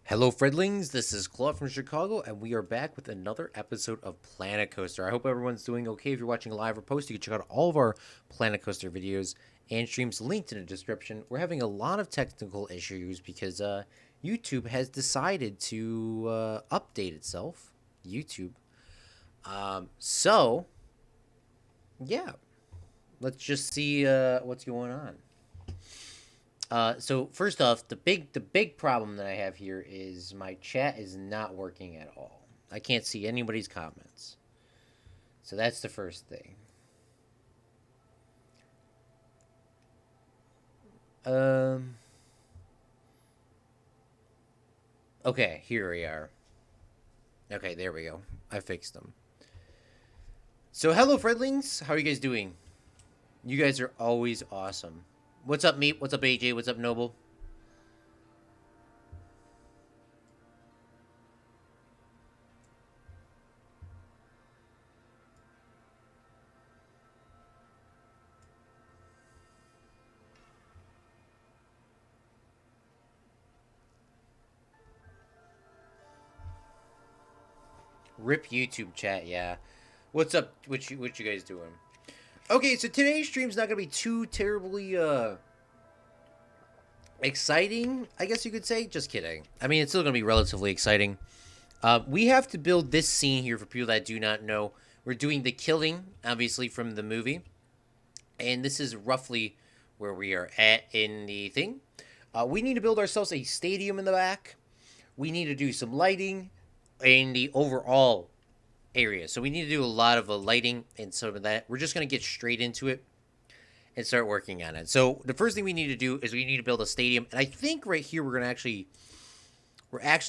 Hello, Fredlings. This is Claude from Chicago, and we are back with another episode of Planet Coaster. I hope everyone's doing okay. If you're watching live or post, you can check out all of our Planet Coaster videos and streams linked in the description. We're having a lot of technical issues because YouTube has decided to update itself. YouTube. So, yeah, let's just see what's going on. So first off, the big problem that I have here is my chat is not working at all. I can't see anybody's comments. So that's the first thing. Um. Okay, here we are. Okay, there we go. I fixed them. So hello, friendlings. How are you guys doing? You guys are always awesome. What's up, Meat? What's up, AJ? What's up, Noble? Rip YouTube chat. Yeah. What's up? What you guys doing? Okay, so today's stream's not gonna be too terribly exciting, I guess you could say. Just kidding. I mean, it's still gonna be relatively exciting. We have to build this scene here for people that do not know. We're doing the killing, obviously, from the movie, and this is roughly where we are at in the thing. We need to build ourselves a stadium in the back. We need to do some lighting in the overall area. So we need to do a lot of lighting and some of that. We're just gonna get straight into it and start working on it. So the first thing we need to do is we need to build a stadium, and I think right here we're actually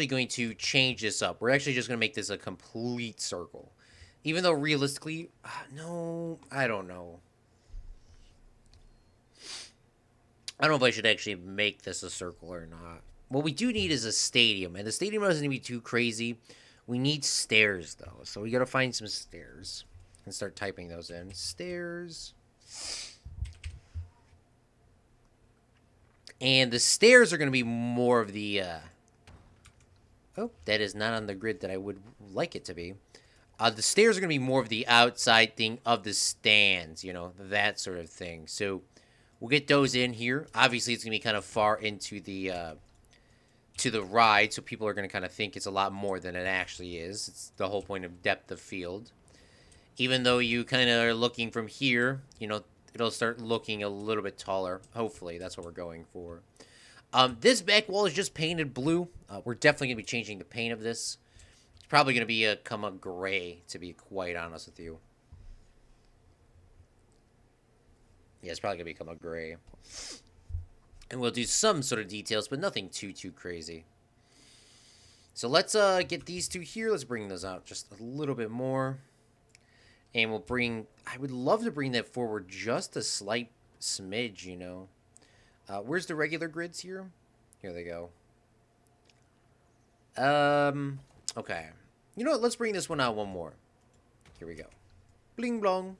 going to change this up. We're actually just going to make this a complete circle. Even though realistically, no, I don't know. I don't know if I should actually make this a circle or not. What we do need is a stadium, and the stadium doesn't need to be too crazy. We need stairs, though, so we got to find some stairs and start typing those in. Stairs. And the stairs are going to be more of the oh, that is not on the grid that I would like it to be. The stairs are going to be more of the outside thing of the stands, that sort of thing. So we'll get those in here. Obviously, it's going to be kind of far into the to the ride, so people are going to kind of think it's a lot more than it actually is. It's the whole point of depth of field. Even though you kind of are looking from here, it'll start looking a little bit taller. Hopefully, that's what we're going for. This back wall is just painted blue. We're definitely going to be changing the paint of this. It's probably going to become a gray, to be quite honest with you. Yeah, it's probably going to become a gray. And we'll do some sort of details, but nothing too crazy. So let's get these two here. Let's bring those out just a little bit more. And we'll bring... I would love to bring that forward just a slight smidge, Where's the regular grids here? Here they go. Okay. You know what? Let's bring this one out one more. Here we go. Bling blong.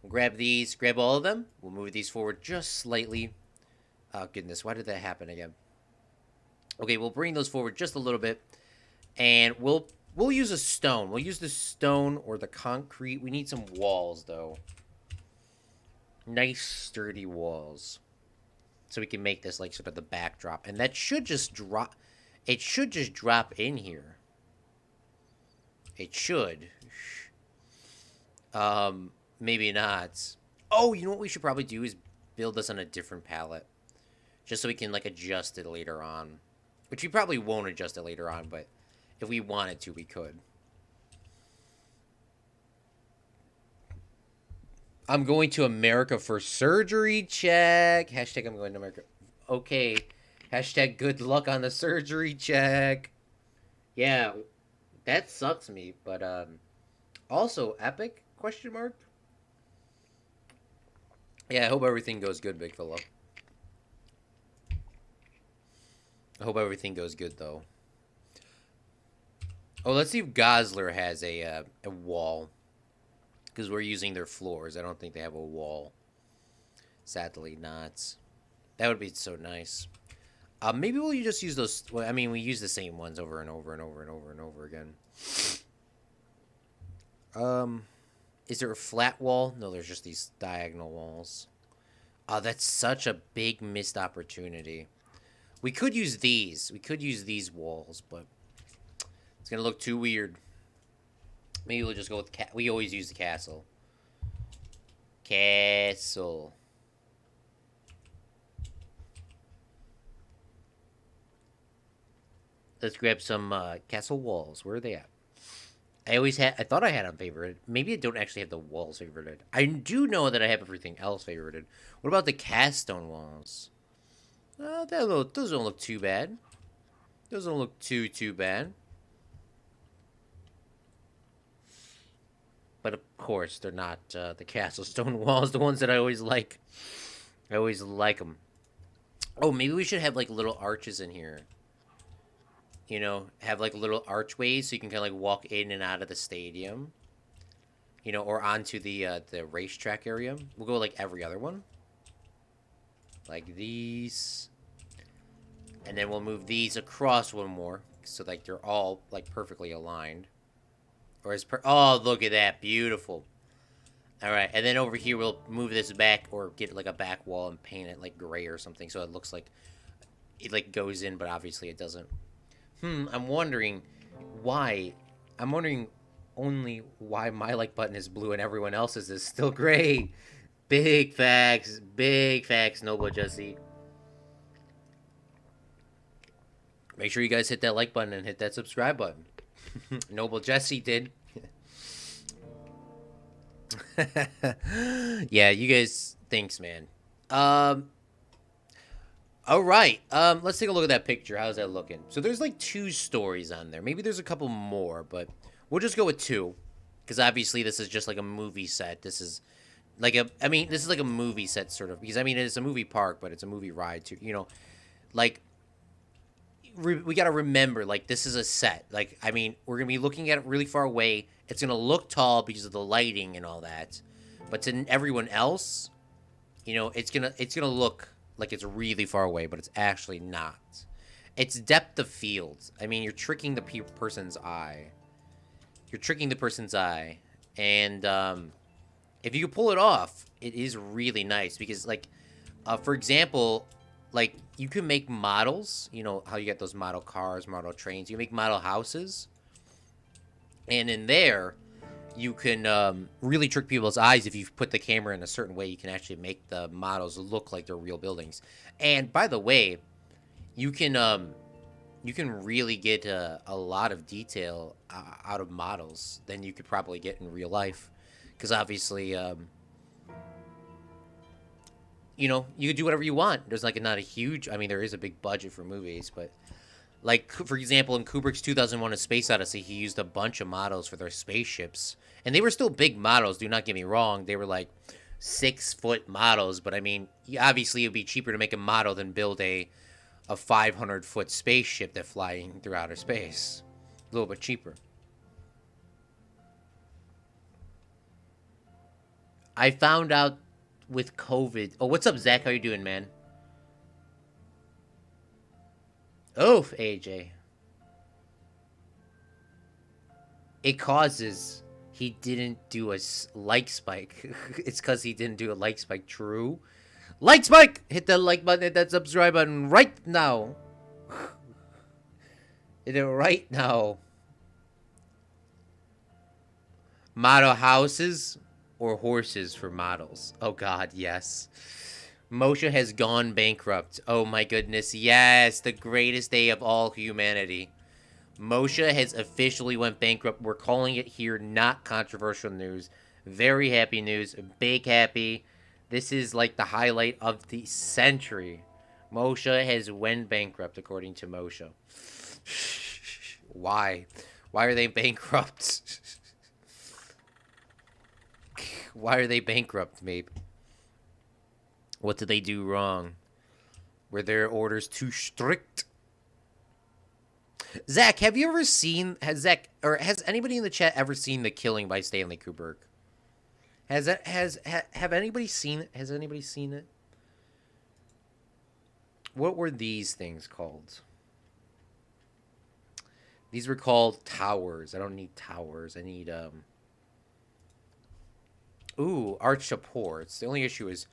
We'll grab these. Grab all of them. We'll move these forward just slightly. Oh, goodness. Why did that happen again? Okay, we'll bring those forward just a little bit. And we'll use a stone. We'll use the stone or the concrete. We need some walls, though. Nice, sturdy walls. So we can make this like sort of the backdrop. And that should just drop. It should just drop in here. It should. Maybe not. Oh, you know what we should probably do is build this on a different palette. Just so we can like adjust it later on. Which we probably won't adjust it later on, but if we wanted to, we could. I'm going to America for surgery check. Hashtag I'm going to America. Okay. Hashtag good luck on the surgery check. Yeah, that sucks me, but also epic question mark. Yeah, I hope everything goes good, big fella. I hope everything goes good though. Oh, let's see if Gosler has a wall. Because we're using their floors. I don't think they have a wall. Sadly not. That would be so nice. Maybe we'll just use those. Well, I mean, we use the same ones over and over and over and over and over again. Um, is there a flat wall? No, there's just these diagonal walls. Oh, that's such a big missed opportunity. We could use these. We could use these walls, but it's gonna look too weird. Maybe we'll just go with we always use the castle. Castle. Let's grab some castle walls. Where are they at? I thought I had them favorited. Maybe I don't actually have the walls favorited. I do know that I have everything else favorited. What about the cast stone walls? Those don't look too bad. Those don't look too bad. But of course, they're not the castle stone walls, the ones that I always like. I always like them. Oh, maybe we should have like little arches in here. You know, have like little archways so you can kind of like walk in and out of the stadium. You know, or onto the racetrack area. We'll go like every other one. Like these. And then we'll move these across one more. So like they're all like perfectly aligned. Or as oh, look at that. Beautiful. Alright, and then over here we'll move this back or get like a back wall and paint it like gray or something so it looks like it like goes in, but obviously it doesn't. I'm wondering why. I'm wondering only why my like button is blue and everyone else's is still gray. Big facts, Noble Jesse. Make sure you guys hit that like button and hit that subscribe button. Noble Jesse did. Yeah, you guys, thanks, man. All right. Let's take a look at that picture. How's that looking? So there's like 2 stories on there. Maybe there's a couple more, but we'll just go with 2, because obviously this is just like a movie set. This is like this is like a movie set sort of, because I mean it's a movie park, but it's a movie ride too. You know, like we got to remember, like this is a set. Like I mean, we're gonna be looking at it really far away. It's gonna look tall because of the lighting and all that, but to everyone else, you know, it's gonna look like it's really far away, but it's actually not. It's depth of field. I mean, you're tricking the person's eye. You're tricking the person's eye. And if you can pull it off, it is really nice. Because, like, for example, like, you can make models. You know, how you get those model cars, model trains. You make model houses. And in there, you can really trick people's eyes. If you put the camera in a certain way, you can actually make the models look like they're real buildings. And by the way, you can really get a lot of detail out of models than you could probably get in real life, because obviously you know, you can do whatever you want. There's like not a huge, I mean, there is a big budget for movies, but like, for example, in Kubrick's 2001 A Space Odyssey, he used a bunch of models for their spaceships. And they were still big models, do not get me wrong. They were like 6-foot models. But I mean, obviously it would be cheaper to make a model than build a 500-foot spaceship that's flying through outer space. A little bit cheaper. I found out with COVID. Oh, what's up, Zach? How you doing, man? Oof, AJ. It causes he didn't do a like spike. It's because he didn't do a like spike. True. Like spike! Hit that like button, hit that subscribe button right now. Hit it right now. Model houses or horses for models? Oh god, yes. Moshe has gone bankrupt. Oh my goodness, yes, the greatest day of all humanity. Moshe has officially went bankrupt. We're calling it here, not controversial news. Very happy news, big happy. This is like the highlight of the century. Moshe has went bankrupt, according to Moshe. Why? Why are they bankrupt? Why are they bankrupt, maybe? What did they do wrong? Were their orders too strict? Zach, have you ever seen... Has anybody in the chat ever seen The Killing by Stanley Kubrick? Has anybody seen it? Has anybody seen it? What were these things called? These were called towers. I don't need towers. I need Ooh, arch supports. The only issue is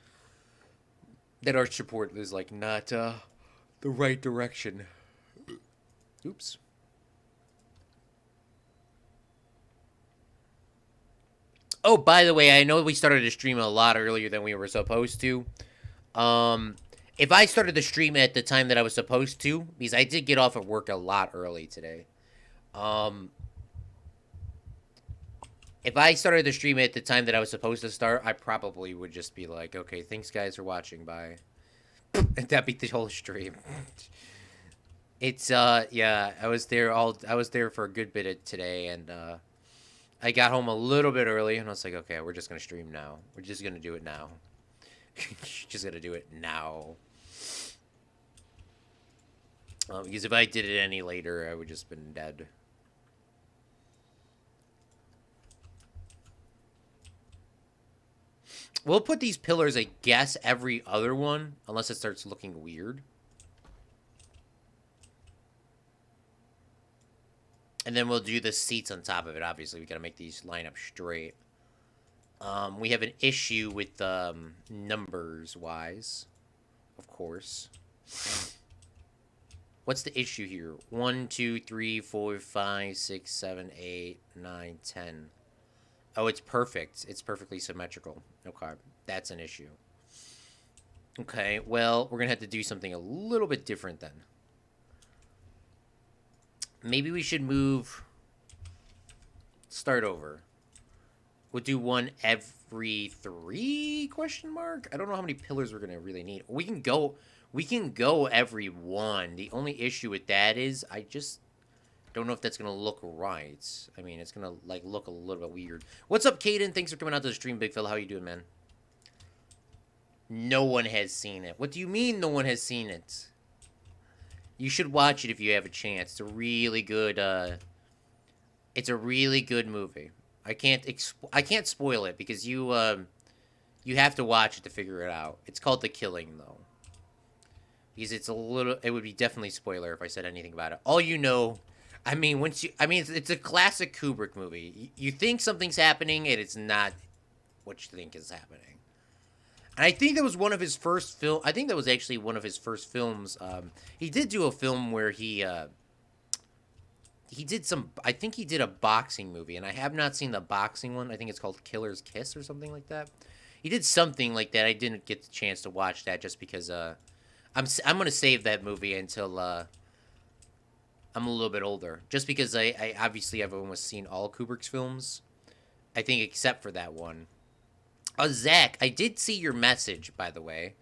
that arch support is like not the right direction. Oops. Oh, by the way, I know we started to stream a lot earlier than we were supposed to. Um, if I started the stream at the time that I was supposed to, because I did get off of work a lot early today. Um, if I started the stream at the time that I was supposed to start, I probably would just be like, okay, thanks guys for watching, bye. And that'd be the whole stream. It's yeah, I was there for a good bit of today, and I got home a little bit early and I was like, okay, we're just gonna stream now. We're just gonna do it now. Just gonna do it now. Because if I did it any later, I would just been dead. We'll put these pillars, I guess, every other one, unless it starts looking weird. And then we'll do the seats on top of it. Obviously, we gotta make these line up straight. We have an issue with numbers wise, of course. What's the issue here? 1, 2, 3, 4, 5, 6, 7, 8, 9, 10. Oh, it's perfect. It's perfectly symmetrical. Okay, that's an issue. Okay, well, we're gonna have to do something a little bit different then. Maybe we should move. Start over. We'll do one every 3 question mark. I don't know how many pillars we're gonna really need. We can go every 1. The only issue with that is I just don't know if that's gonna look right. I mean, it's gonna like look a little bit weird. What's up, Caden? Thanks for coming out to the stream, Big fella. How you doing, man? No one has seen it. What do you mean no one has seen it? You should watch it if you have a chance. It's a really good it's a really good movie. I can't spoil it because you have to watch it to figure it out. It's called The Killing though. Because it would be definitely spoiler if I said anything about it. All you know, I mean, it's a classic Kubrick movie. You think something's happening and it's not what you think is happening. And I think that was one of his first film. I think that was actually one of his first films. He did do a film where he did some. I think he did a boxing movie, and I have not seen the boxing one. I think it's called Killer's Kiss or something like that. He did something like that. I didn't get the chance to watch that just because I'm gonna save that movie until I'm a little bit older. Just because I obviously I've almost seen all Kubrick's films. I think except for that one. Zach, I did see your message, by the way.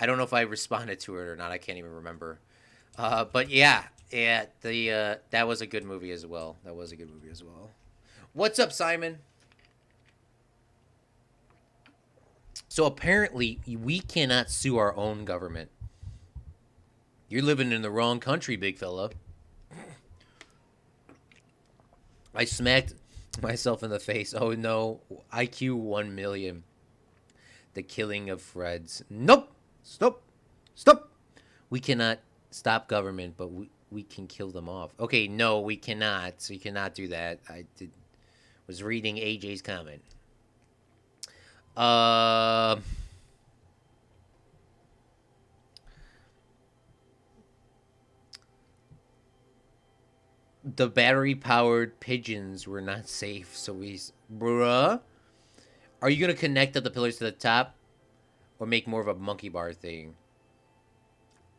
I don't know if I responded to it or not. I can't even remember. But yeah, that was a good movie as well. That was a good movie as well. What's up, Simon? So apparently, we cannot sue our own government. You're living in the wrong country, big fella. I smacked myself in the face. Oh no, IQ 1 million. The killing of Freds. Nope. Stop. We cannot stop government, but we can kill them off. Okay, no, we cannot. So you cannot do that. Was reading AJ's comment. The battery-powered pigeons were not safe, so bruh. Are you going to connect up the pillars to the top? Or make more of a monkey bar thing?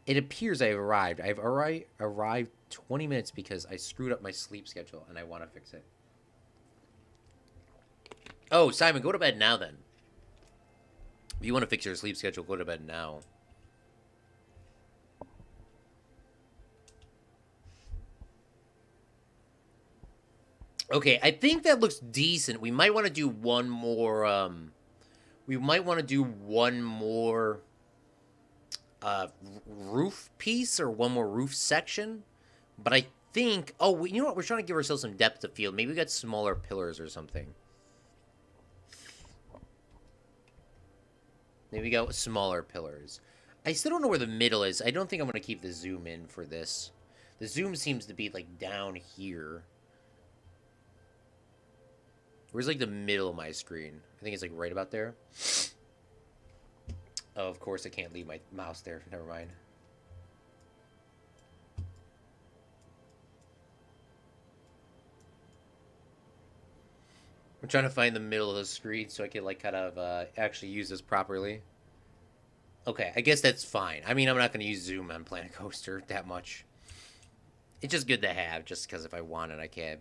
It appears I've arrived. I've arrived 20 minutes because I screwed up my sleep schedule and I want to fix it. Oh, Simon, go to bed now then. If you want to fix your sleep schedule, go to bed now. Okay, I think that looks decent. We might want to do one more, roof piece or one more roof section. But I think, you know what? We're trying to give ourselves some depth of field. Maybe we got smaller pillars or something. Maybe we got smaller pillars. I still don't know where the middle is. I don't think I'm going to keep the zoom in for this. The zoom seems to be, like, down here. Where's, like, the middle of my screen? I think it's, like, right about there. Oh, of course I can't leave my mouse there. Never mind. I'm trying to find the middle of the screen so I can, like, kind of actually use this properly. Okay, I guess that's fine. I mean, I'm not going to use zoom on Planet Coaster that much. It's just good to have, just because if I want it, I can.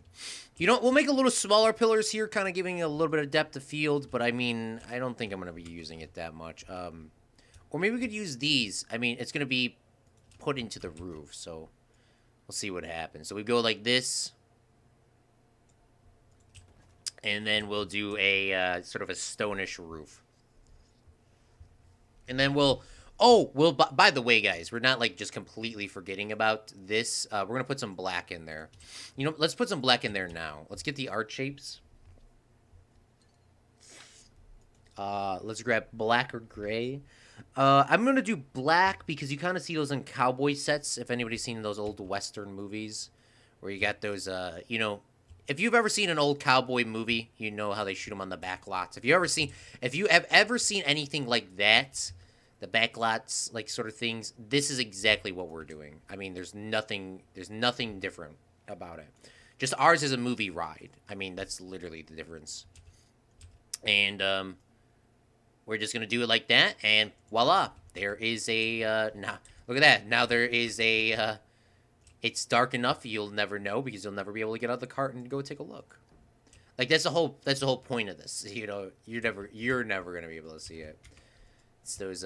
You know, we'll make a little smaller pillars here, kind of giving a little bit of depth of field, but I mean, I don't think I'm going to be using it that much. Or maybe we could use these. I mean, it's going to be put into the roof, so we'll see what happens. So we go like this, and then we'll do a sort of a stonish roof. And then we'll... Oh, well, by the way, guys, we're not, like, just completely forgetting about this. We're going to put some black in there. You know, let's put some black in there now. Let's get the art shapes. Let's grab black or gray. I'm going to do black because you kind of see those in cowboy sets, if anybody's seen those old Western movies, where you got those, you know... If you've ever seen an old cowboy movie, you know how they shoot them on the back lots. If you have ever seen anything like that... The backlots, like, sort of things. This is exactly what we're doing. I mean, there's nothing different about it. Just ours is a movie ride. I mean, that's literally the difference. And we're just gonna do it like that, and voila, there is a now. Look at that. Now there is a. It's dark enough you'll never know because you'll never be able to get out of the cart and go take a look. Like that's the whole point of this. You know, you're never gonna be able to see it. It's those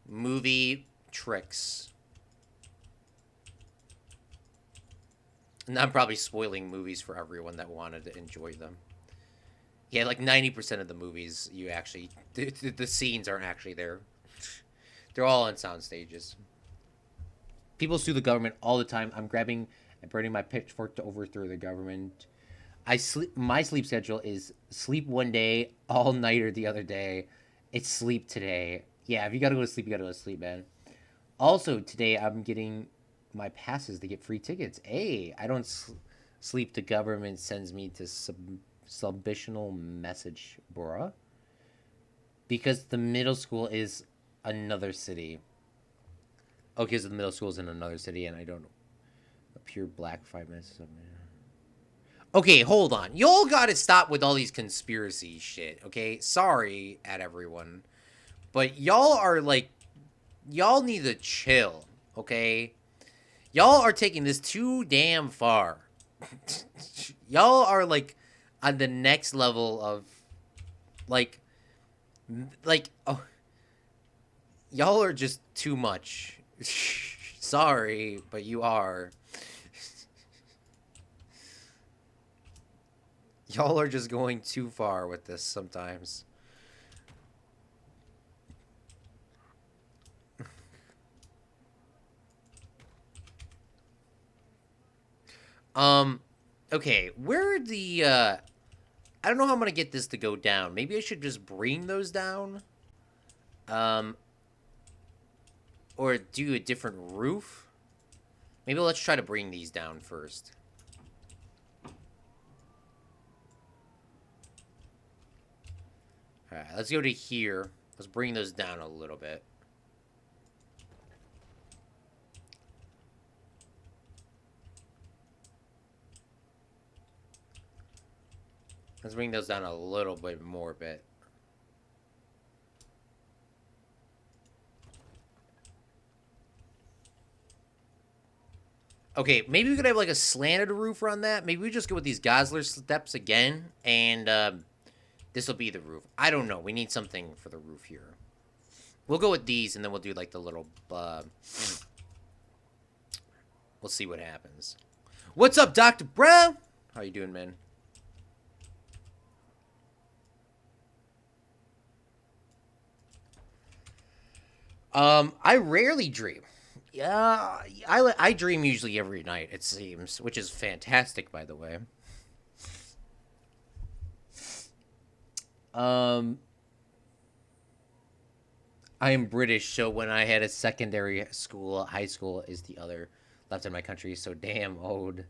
movie tricks. And I'm probably spoiling movies for everyone that wanted to enjoy them. Yeah, like 90% of the movies, you actually... The scenes aren't actually there. They're all on sound stages. People sue the government all the time. I'm grabbing and burning my pitchfork to overthrow the government. My sleep schedule is sleep one day, all-nighter the other day. It's sleep today. Yeah, if you gotta go to sleep, you gotta go to sleep, man. Also, today I'm getting my passes to get free tickets. Hey, I don't sleep. The government sends me to subliminal message, bruh. Because the middle school is another city. Okay, so the middle school is in another city, and I don't... A pure black 5 minutes. Okay, hold on. Y'all gotta stop with all these conspiracy shit, okay? Sorry at everyone. But y'all are like... Y'all need to chill, okay? Y'all are taking this too damn far. Y'all are like on the next level of... Like, oh... Y'all are just too much. Sorry, but you are. Y'all are just going too far with this sometimes. Okay, where the, I don't know how I'm gonna get this to go down. Maybe I should just bring those down? Or do a different roof? Maybe let's try to bring these down first. Alright, let's go to here. Let's bring those down a little bit. Let's bring those down a little bit more bit. Okay, maybe we could have like a slanted roof on that. Maybe we just go with these Gosler steps again, and this will be the roof. I don't know. We need something for the roof here. We'll go with these, and then we'll do like the little... we'll see what happens. What's up, Dr. Brown? How you doing, man? I rarely dream. Yeah, I dream usually every night, it seems, which is fantastic, by the way. I am British, so when I had a secondary school, high school is the other left in my country, so damn old.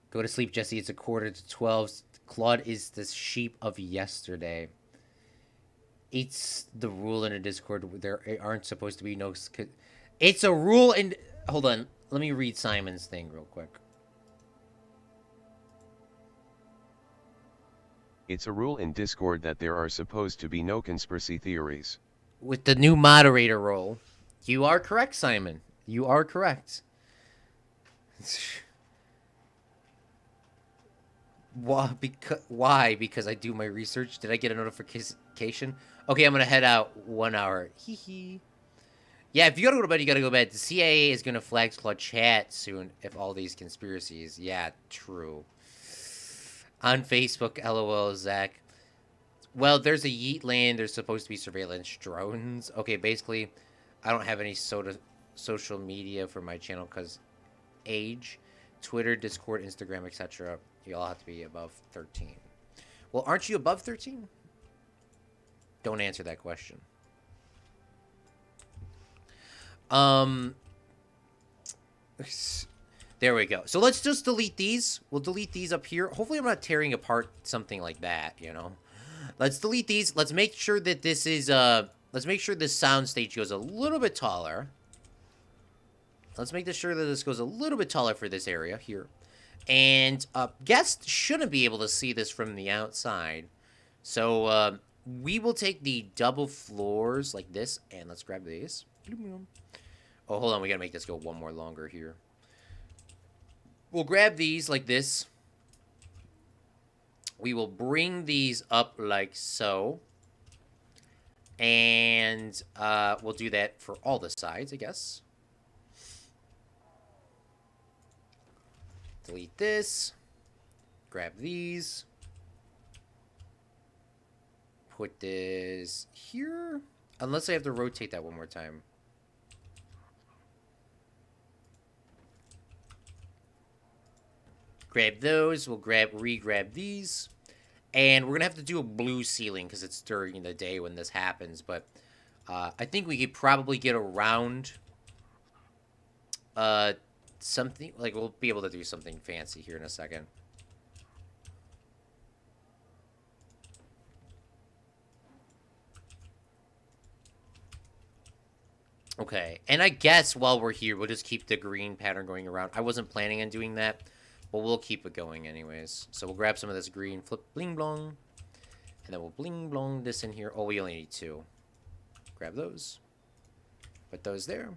Go to sleep, Jesse. It's a quarter to 12. Claude is the sheep of yesterday. It's the rule in a Discord. There aren't supposed to be no. It's a rule in. Hold on. Let me read Simon's thing real quick. It's a rule in Discord that there are supposed to be no conspiracy theories. With the new moderator role, you are correct, Simon. You are correct. Why? Because I do my research. Did I get a notification? Okay, I'm gonna head out 1 hour. Hee hee. Yeah, if you gotta go to bed, you gotta go to bed. The CIA is gonna flag Claude chat soon if all these conspiracies. Yeah, true. On Facebook, LOL, Zach. Well, there's a Yeet land. There's supposed to be surveillance drones. Okay, basically, I don't have any social media for my channel because age, Twitter, Discord, Instagram, etc. You all have to be above 13. Well, aren't you above 13? Don't answer that question. There we go. So let's just delete these. We'll delete these up here. Hopefully I'm not tearing apart something like that, you know. Let's delete these. Let's make sure that this is, let's make sure this sound stage goes a little bit taller. Let's make sure that this goes a little bit taller for this area here. And guests shouldn't be able to see this from the outside. So we will take the double floors like this, and let's grab these. Oh, hold on. We got to make this go one more longer here. We'll grab these like this. We will bring these up like so. And we'll do that for all the sides, I guess. Delete this. Grab these. Put this here. Unless I have to rotate that one more time. Grab those. We'll re-grab these. And we're going to have to do a blue ceiling because it's during the day when this happens. But I think we could probably get around something. Like, we'll be able to do something fancy here in a second. Okay. And I guess while we're here, we'll just keep the green pattern going around. I wasn't planning on doing that. But we'll keep it going anyways. So we'll grab some of this green, flip bling blong. And then we'll bling blong this in here. Oh, we only need 2. Grab those. Put those there.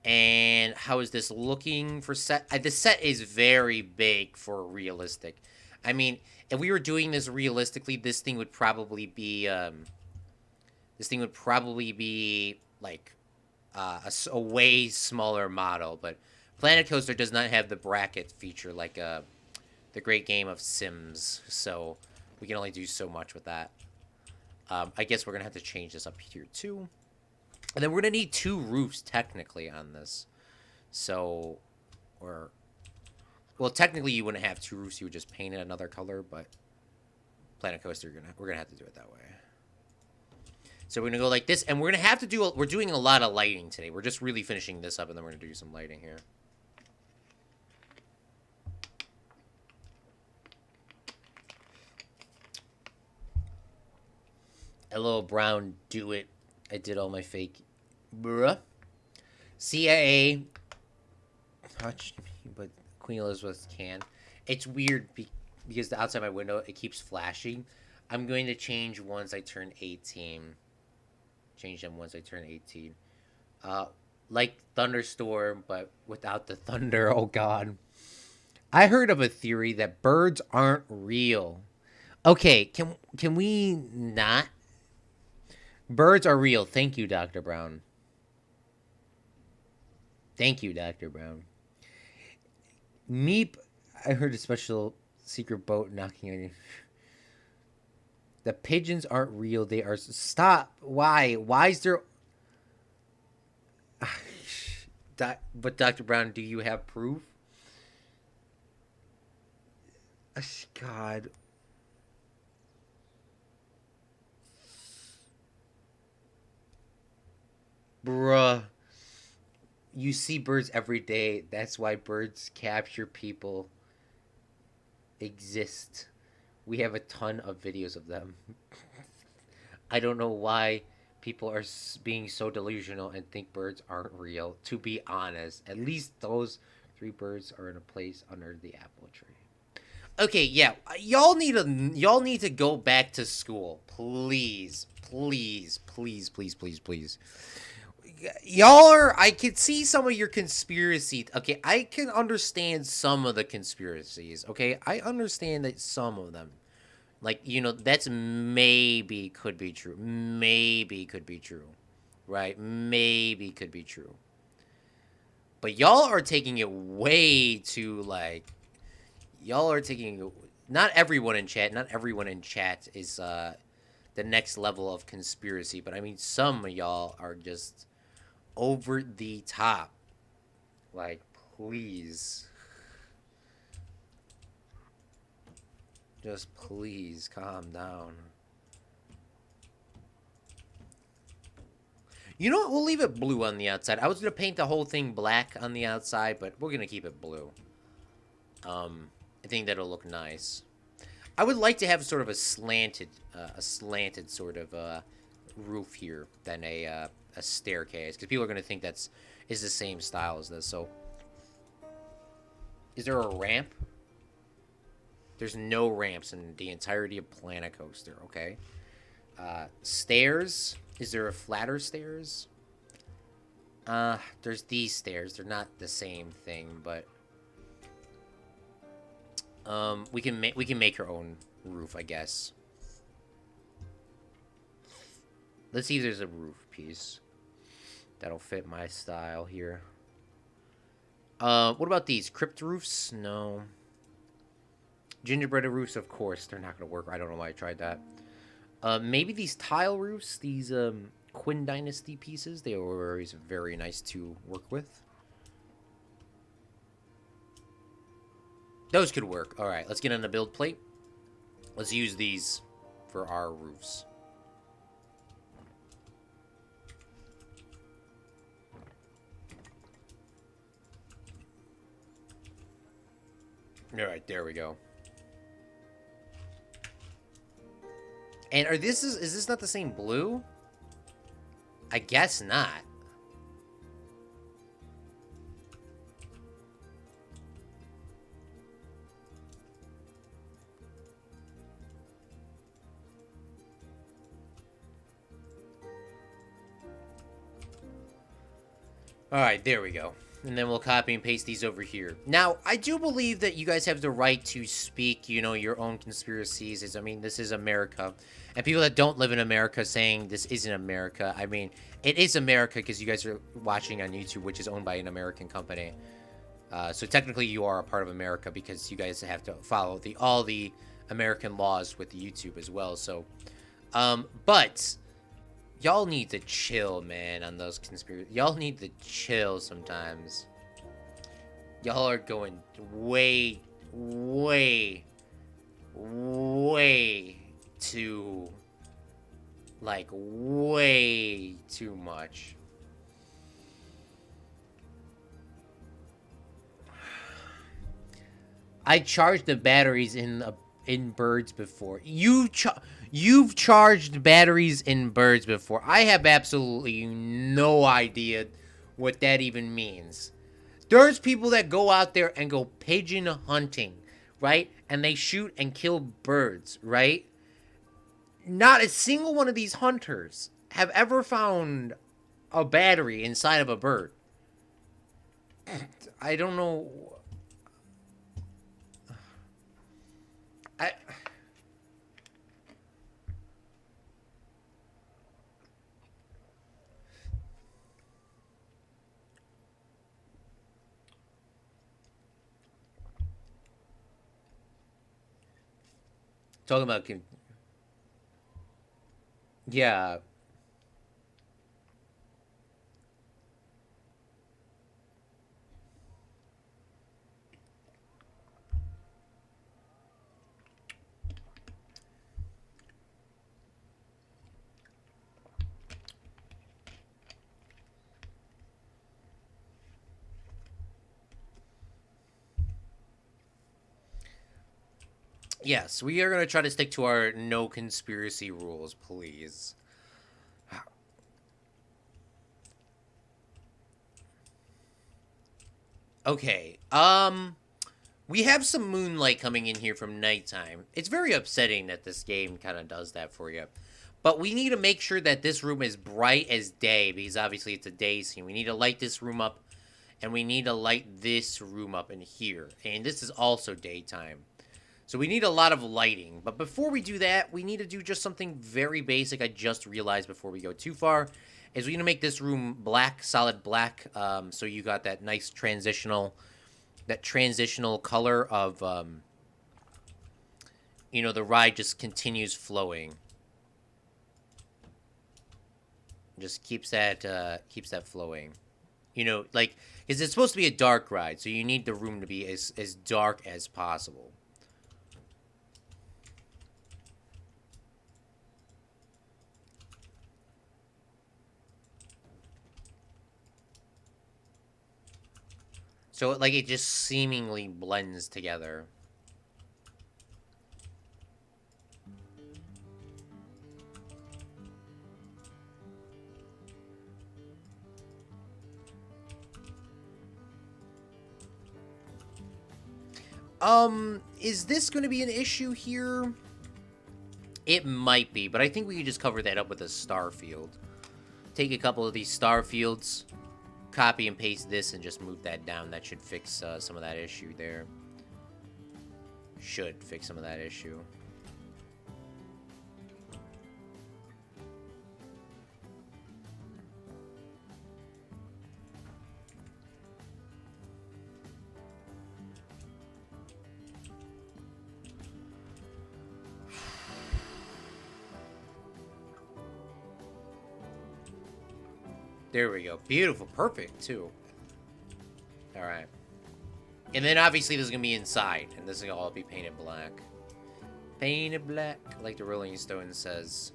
And how is this looking for set? The set is very big for realistic. I mean, if we were doing this realistically, this thing would probably be like a way smaller model, but Planet Coaster does not have the bracket feature like the great game of Sims, so we can only do so much with that. I guess we're going to have to change this up here too. And then we're going to need 2 roofs technically on this. So, well, technically you wouldn't have 2 roofs, you would just paint it another color, but Planet Coaster, we're going to have to do it that way. So we're going to go like this, and we're going to have to do, we're doing a lot of lighting today. We're just really finishing this up, and then we're going to do some lighting here. Hello, Brown, do it. I did all my fake. Bruh. CIA touched me, but Queen Elizabeth can. It's weird because the outside my window, it keeps flashing. I'm going to change once I turn 18. Change them once I turn 18. Like Thunderstorm, but without the thunder. Oh, God. I heard of a theory that birds aren't real. Okay, can we not? Birds are real. Thank you, Dr. Brown. Thank you, Dr. Brown. Meep, I heard a special secret boat knocking on you. The pigeons aren't real. They are... Stop. Why? Why is there... But, Dr. Brown, do you have proof? God... Bruh. You see birds every day. That's why birds capture people exist. We have a ton of videos of them. I don't know why people are being so delusional and think birds aren't real. To be honest, at least those three birds are in a place under the apple tree. Okay, yeah, y'all need to go back to school, please, please, please, please, please, please. Y'all are. I can see some of your conspiracy. Okay, I can understand some of the conspiracies. Okay, I understand that some of them, like, that's maybe could be true. Maybe could be true. Right? Maybe could be true. But y'all are taking it way too, like, y'all are taking, not everyone in chat, not everyone in chat is the next level of conspiracy, but I mean some of y'all are just over the top. Like, please. Just please calm down. You know what? We'll leave it blue on the outside. I was going to paint the whole thing black on the outside, but we're going to keep it blue. I think that'll look nice. I would like to have sort of a slanted sort of roof here than a staircase, because people are going to think is the same style as this. So, is there a ramp? There's no ramps in the entirety of Planet Coaster. Okay. Stairs. Is there a flatter stairs? There's these stairs. They're not the same thing, but we can make our own roof, I guess. Let's see if there's a roof piece that'll fit my style here. What about these crypt roofs? No. Gingerbread roofs, of course, they're not gonna work. I don't know why I tried that. Maybe these tile roofs, these Quinn Dynasty pieces, they were always very nice to work with. Those could work. All right, let's get on the build plate. Let's use these for our roofs. All right, there we go. And is this not the same blue? I guess not. Alright, there we go. And then we'll copy and paste these over here. Now, I do believe that you guys have the right to speak, your own conspiracies. I mean, this is America. And people that don't live in America saying this isn't America. I mean, it is America because you guys are watching on YouTube, which is owned by an American company. So technically you are a part of America because you guys have to follow all the American laws with YouTube as well. So, but y'all need to chill, man, on those conspiracies. Y'all need to chill sometimes. Y'all are going way, way, way too, like, way too much. I charged the batteries in birds before. You've charged batteries in birds before. I have absolutely no idea what that even means. There's people that go out there and go pigeon hunting, right? And they shoot and kill birds, right? Not a single one of these hunters have ever found a battery inside of a bird. I don't know. Talking about, yeah. Yes, we are going to try to stick to our no conspiracy rules, please. Okay. We have some moonlight coming in here from nighttime. It's very upsetting that this game kind of does that for you. But we need to make sure that this room is bright as day, because obviously it's a day scene. We need to light this room up, and we need to light this room up in here. And this is also daytime. So we need a lot of lighting. But before we do that, we need to do just something very basic I just realized before we go too far. Is we're going to make this room black, solid black. So you got that nice transitional color of, the ride just continues flowing. Just keeps that flowing. Like, because it's supposed to be a dark ride, so you need the room to be as dark as possible. So, like, it just seemingly blends together. Is this going to be an issue here? It might be, but I think we can just cover that up with a star field. Take a couple of these star fields, copy and paste this, and just move that down. That should fix some of that issue there. Should fix some of that issue. There we go. Beautiful. Perfect, too. Alright. And then, obviously, this is going to be inside. And this is going to all be painted black. Painted black, like the Rolling Stone says.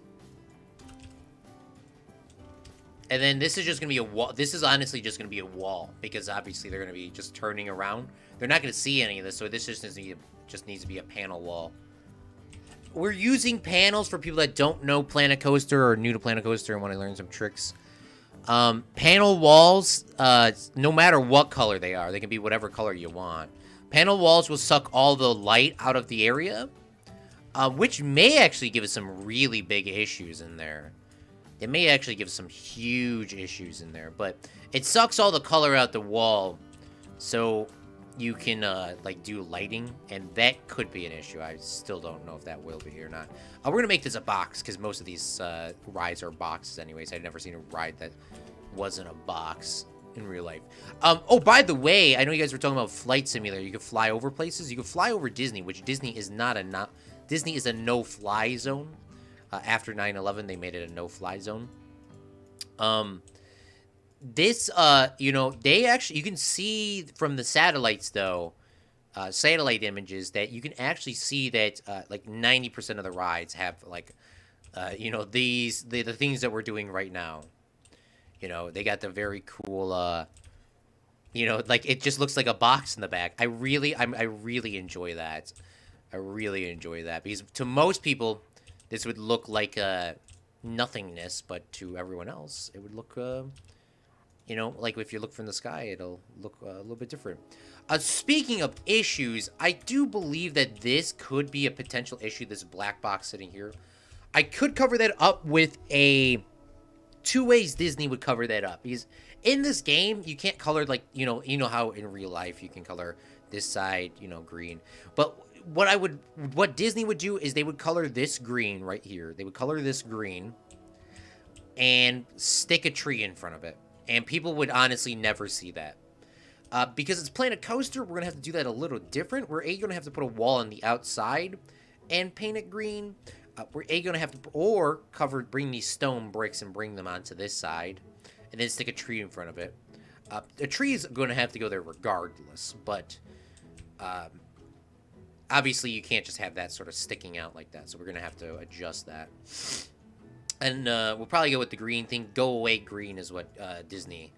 And then this is just going to be a wall. This is honestly just going to be a wall. Because, obviously, they're going to be just turning around. They're not going to see any of this. So this just needs to be a panel wall. We're using panels for people that don't know Planet Coaster or new to Planet Coaster and want to learn some tricks. Panel walls, no matter what color they are, they can be whatever color you want. Panel walls will suck all the light out of the area, which may actually give us some really big issues in there. It may actually give us some huge issues in there, but it sucks all the color out the wall, so you can, like, do lighting, and that could be an issue. I still don't know if that will be or not. We're gonna make this a box, because most of these, rides are boxes anyways. I've never seen a ride that wasn't a box in real life. Oh, by the way, I know you guys were talking about Flight Simulator. You can fly over places. You can fly over Disney, which Disney is Disney is a no-fly zone. After 9/11, they made it a no-fly zone. This, they actually, you can see from the satellites, though, satellite images, that you can actually see that, like, 90% of the rides have, like, the things that we're doing right now. They got the very cool, like, it just looks like a box in the back. I really enjoy that. I really enjoy that, because to most people, this would look like nothingness, but to everyone else, it would look, like if you look from the sky, it'll look a little bit different. Speaking of issues, I do believe that this could be a potential issue, this black box sitting here. I could cover that up with two ways Disney would cover that up. Because in this game, you can't color, like, you know how in real life you can color this side, green. But what Disney would do is they would color this green right here. They would color this green and stick a tree in front of it. And people would honestly never see that. Because it's Planet Coaster, we're going to have to do that a little different. We're going to have to put a wall on the outside and paint it green. We're going to have to, bring these stone bricks and bring them onto this side. And then stick a tree in front of it. A tree is going to have to go there regardless. But, obviously you can't just have that sort of sticking out like that. So we're going to have to adjust that. And we'll probably go with the green thing. Go away green is what Disney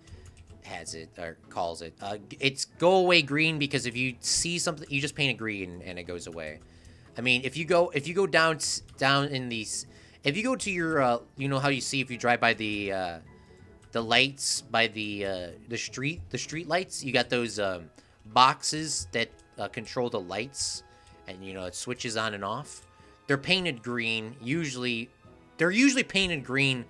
has it, or calls it. It's go away green because if you see something, you just paint it green and it goes away. I mean, if you go down in these, if you go to your, you know how you see if you drive by the lights by the street lights, you got those boxes that control the lights, and you know it switches on and off. They're painted green. They're usually painted green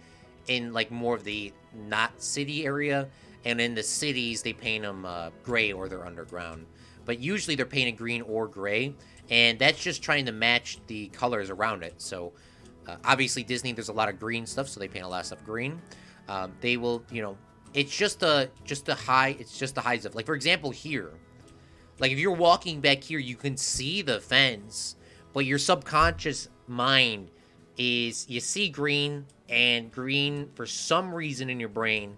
in like more of the not city area, and in the cities they paint them gray or they're underground. But usually they're painted green or gray, and that's just trying to match the colors around it. So obviously Disney, there's a lot of green stuff, so they paint a lot of stuff green. They will, you know, it's just the highs of, like, for example, here, like if you're walking back here, you can see the fence, but your subconscious mind is you see green, and green for some reason in your brain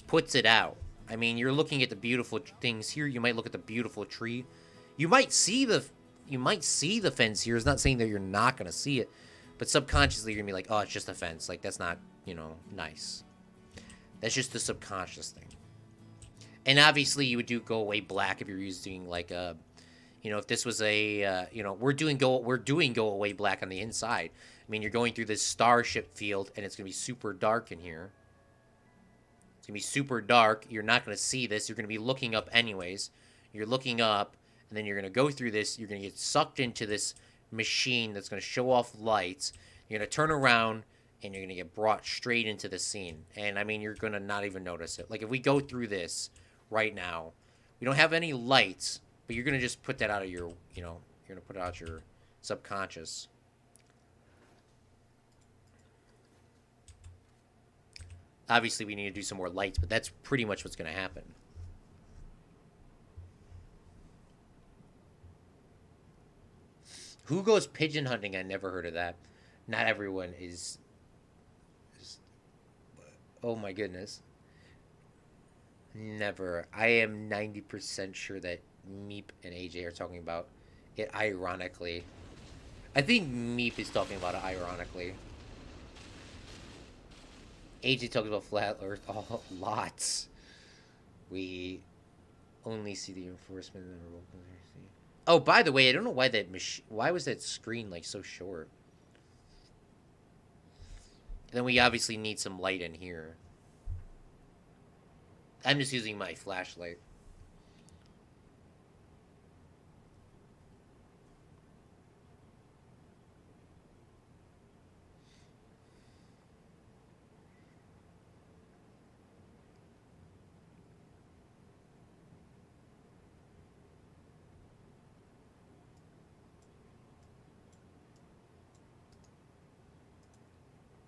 puts it out. I mean, you're looking at the beautiful things here. You might look at the beautiful tree. You might see the fence here. It's not saying that you're not gonna see it, but subconsciously you're gonna be like, oh, it's just a fence. Like that's not, you know, nice. That's just the subconscious thing. And obviously you would do go away black if you're using like a, you know, if this was a, you know, we're doing go away black on the inside. I mean, you're going through this starship field and it's gonna be super dark in here. It's gonna be super dark. You're not gonna see this. You're gonna be looking up anyways. You're looking up, and then you're gonna go through this. You're gonna get sucked into this machine that's gonna show off lights. You're gonna turn around, and you're gonna get brought straight into the scene. And I mean, you're gonna not even notice it. Like if we go through this right now, we don't have any lights, but you're gonna just put that out of your, you know, you're gonna put it out your subconscious. Obviously, we need to do some more lights, but that's pretty much what's gonna happen. Who goes pigeon hunting? I never heard of that. Not everyone is. Oh my goodness. Never. I am 90% sure that Meep and AJ are talking about it ironically. I think Meep is talking about it ironically. AJ talks about flat Earth a lot. We only see the enforcement in the remote. Oh, by the way, I don't know why why was that screen like so short. Then we obviously need some light in here. I'm just using my flashlight.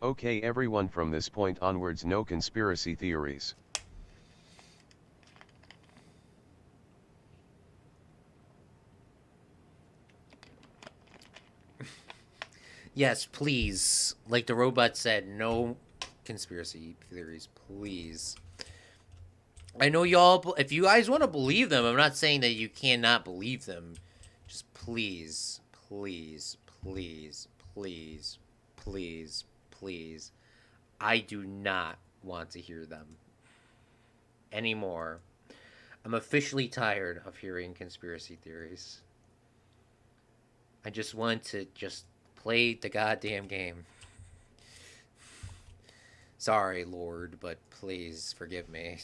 Okay everyone, from this point onwards no conspiracy theories. Yes, please. Like the robot said, no conspiracy theories, please. I know y'all, if you guys want to believe them, I'm not saying that you cannot believe them. Just please, please, please, please, please, please. I do not want to hear them anymore. I'm officially tired of hearing conspiracy theories. I just want to just play the goddamn game. Sorry, Lord, but please forgive me.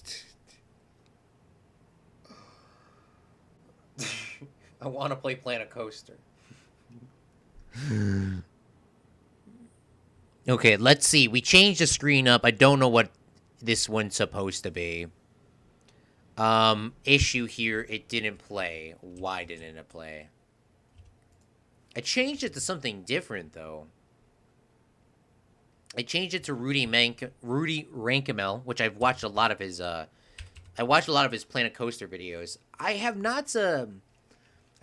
I want to play Planet Coaster. Okay, let's see. We changed the screen up. I don't know what this one's supposed to be. Issue here, it didn't play. Why didn't it play? I changed it to something different, though. I changed it to Rudy Rankemel, which I've watched a lot of his, I watched a lot of his Planet Coaster videos. I've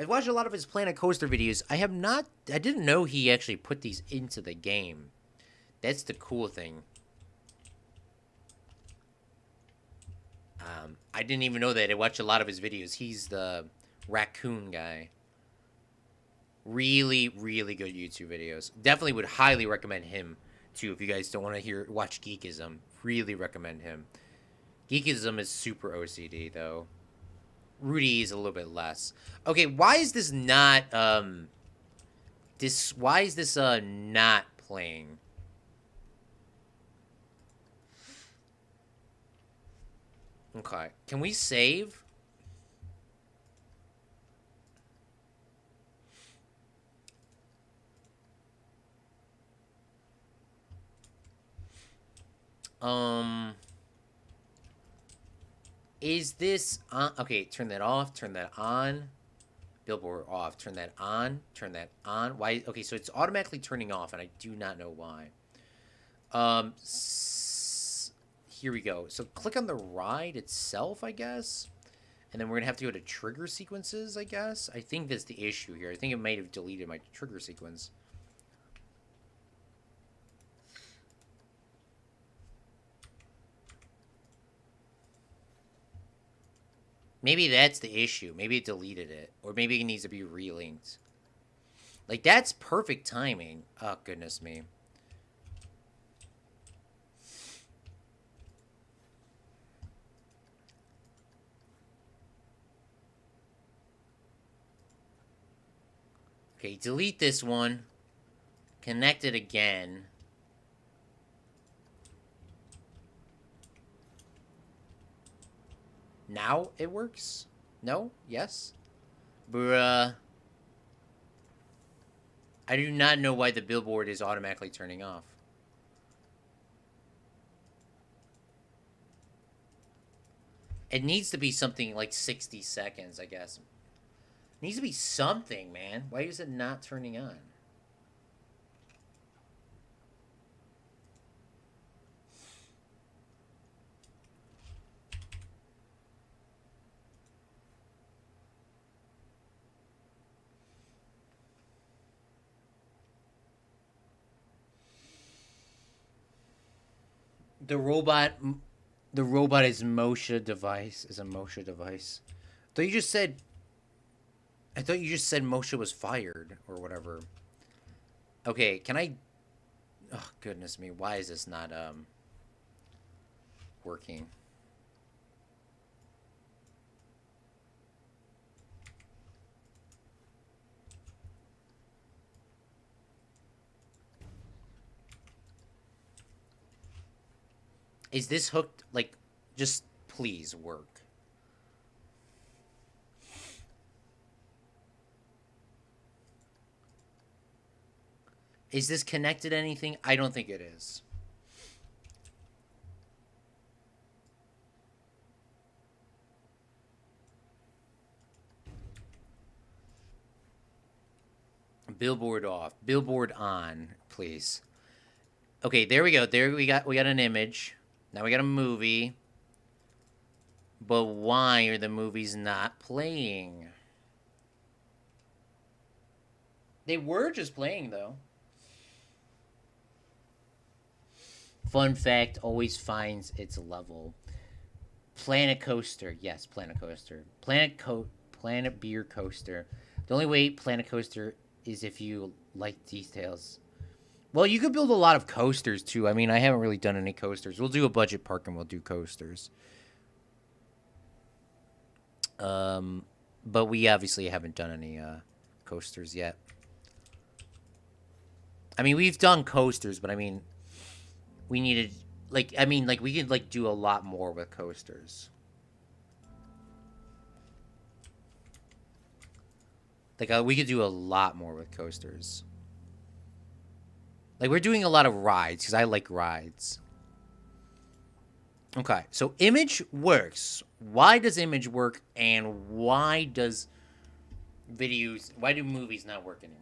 watched a lot of his Planet Coaster videos. I didn't know he actually put these into the game. That's the cool thing. I didn't even know that. I watched a lot of his videos. He's the raccoon guy. Really, really good YouTube videos. Definitely would highly recommend him, too, if you guys don't want to watch Geekism. Really recommend him. Geekism is super OCD, though. Rudy is a little bit less. Okay, why is this not, Why is this not playing? Okay. Can we save? Um, is this on? Okay, turn that off, turn that on. Billboard off, turn that on, turn that on. Why? Okay, so it's automatically turning off, and I do not know why. Um, here we go. So click on the ride itself, I guess. And then we're gonna have to go to trigger sequences, I guess. I think that's the issue here. I think it might have deleted my trigger sequence. Maybe that's the issue. Maybe it deleted it. Or maybe it needs to be relinked. Like, that's perfect timing. Oh, goodness me. Okay, delete this one. Connect it again. Now it works? No? Yes? Bruh. I do not know why the billboard is automatically turning off. It needs to be something like 60 seconds, I guess. It needs to be something, man. Why is it not turning on? The robot is Moshe device. Is a Moshe device. I thought you just said Moshe was fired or whatever. Okay, can I? Oh goodness me! Why is this not working? Is this hooked? Like, just please work. Is this connected to anything? I don't think it is. Billboard off. Billboard on, please. Okay, there we go. There we got an image. Now we got a movie. But why are the movies not playing? They were just playing though. Fun fact always finds its level. Planet Coaster. Yes, Planet Coaster. Planet Beer Coaster. The only way Planet Coaster is if you like details. Well, you could build a lot of coasters too. I mean, I haven't really done any coasters. We'll do a budget park and we'll do coasters. But we obviously haven't done any coasters yet. I mean, we've done coasters, but I mean, we needed like we could like do a lot more with coasters. Like we could do a lot more with coasters. Like we're doing a lot of rides because I like rides. Okay, so image works. Why does image work, and why do movies not work anymore?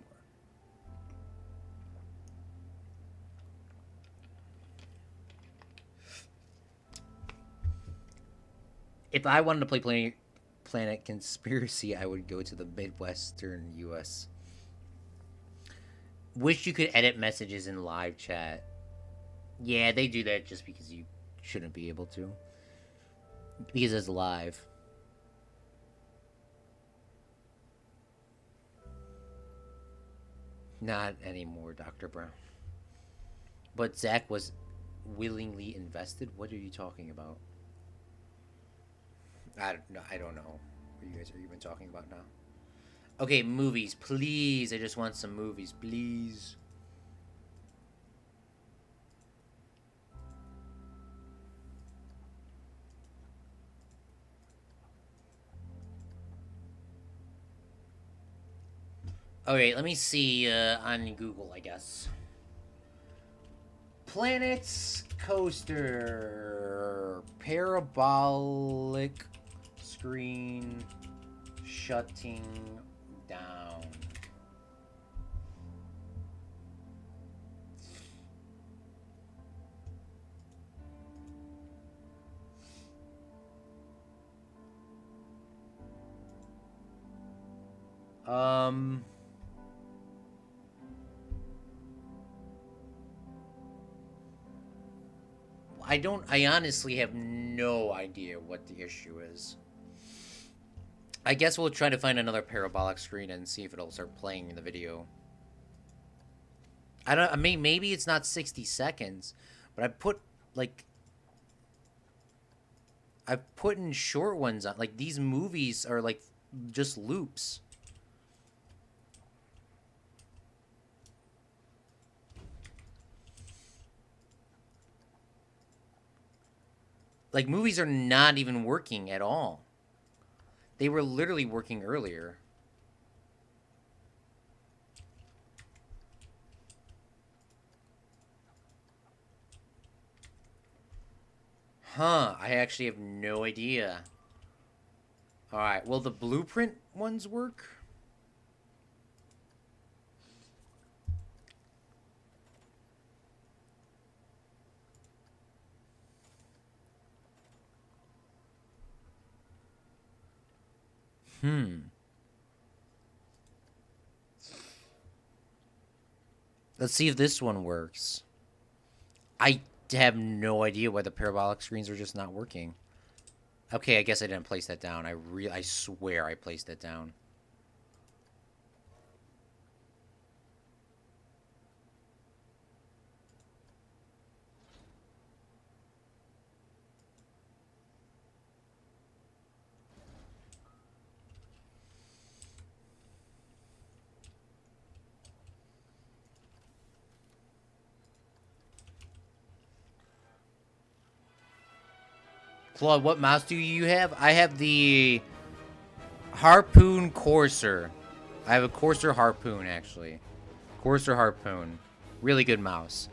If I wanted to play Planet Conspiracy, I would go to the Midwestern U.S. Wish you could edit messages in live chat. Yeah, they do that just because you shouldn't be able to. Because it's live. Not anymore, Dr. Brown. But Zach was willingly invested? What are you talking about? I don't know what you guys are even talking about now. Okay, movies, please. I just want some movies, please. Okay, let me see on Google, I guess. Planets coaster parabolic screen shutting down. I honestly have no idea what the issue is. I guess we'll try to find another parabolic screen and see if it'll start playing in the video. I mean, maybe it's not 60 seconds, but like, I've put in short ones on, like, these movies are, like, just loops. Like, movies are not even working at all. They were literally working earlier. Huh, I actually have no idea. Alright, will the blueprint ones work? Let's see if this one works. I have no idea why the parabolic screens are just not working. Okay, I guess I didn't place that down. I swear I placed it down. Claude, what mouse do you have? I have the Harpoon Corsair. I have a Corsair Harpoon, actually. Corsair Harpoon. Really good mouse.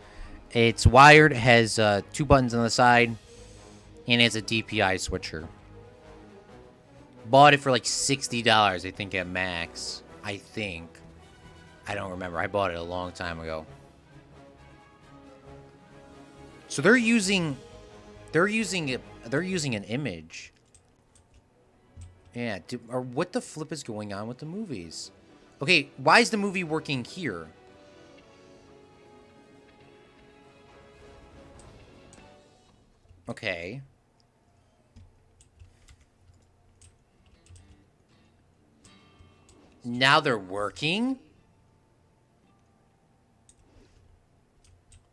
It's wired, has 2 buttons on the side, and has a DPI switcher. Bought it for like $60, I think, at max. I think. I don't remember. I bought it a long time ago. So they're using an image. Yeah, or what the flip is going on with the movies? Okay, why is the movie working here? Okay. Now they're working?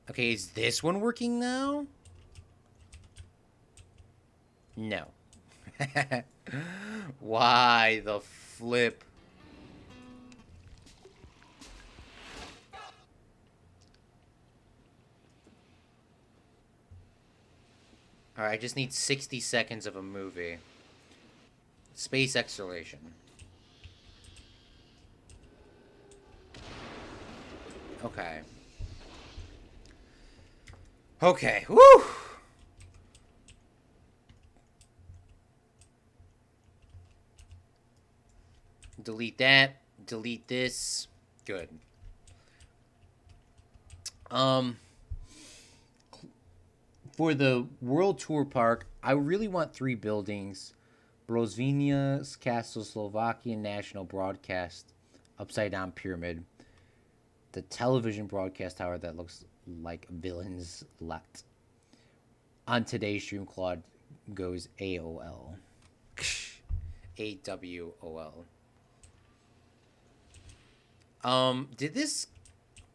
Okay, is this one working now? No. Why the flip? Alright, I just need 60 seconds of a movie. Space exploration. Okay. Okay, woo! Delete that. Delete this. Good. For the World Tour Park, I really want 3 buildings. Brozvinia's Castle, Slovakian National Broadcast, Upside Down Pyramid. The television broadcast tower that looks like Villain's Let. On today's stream, Claude goes AOL. AWOL. Did this...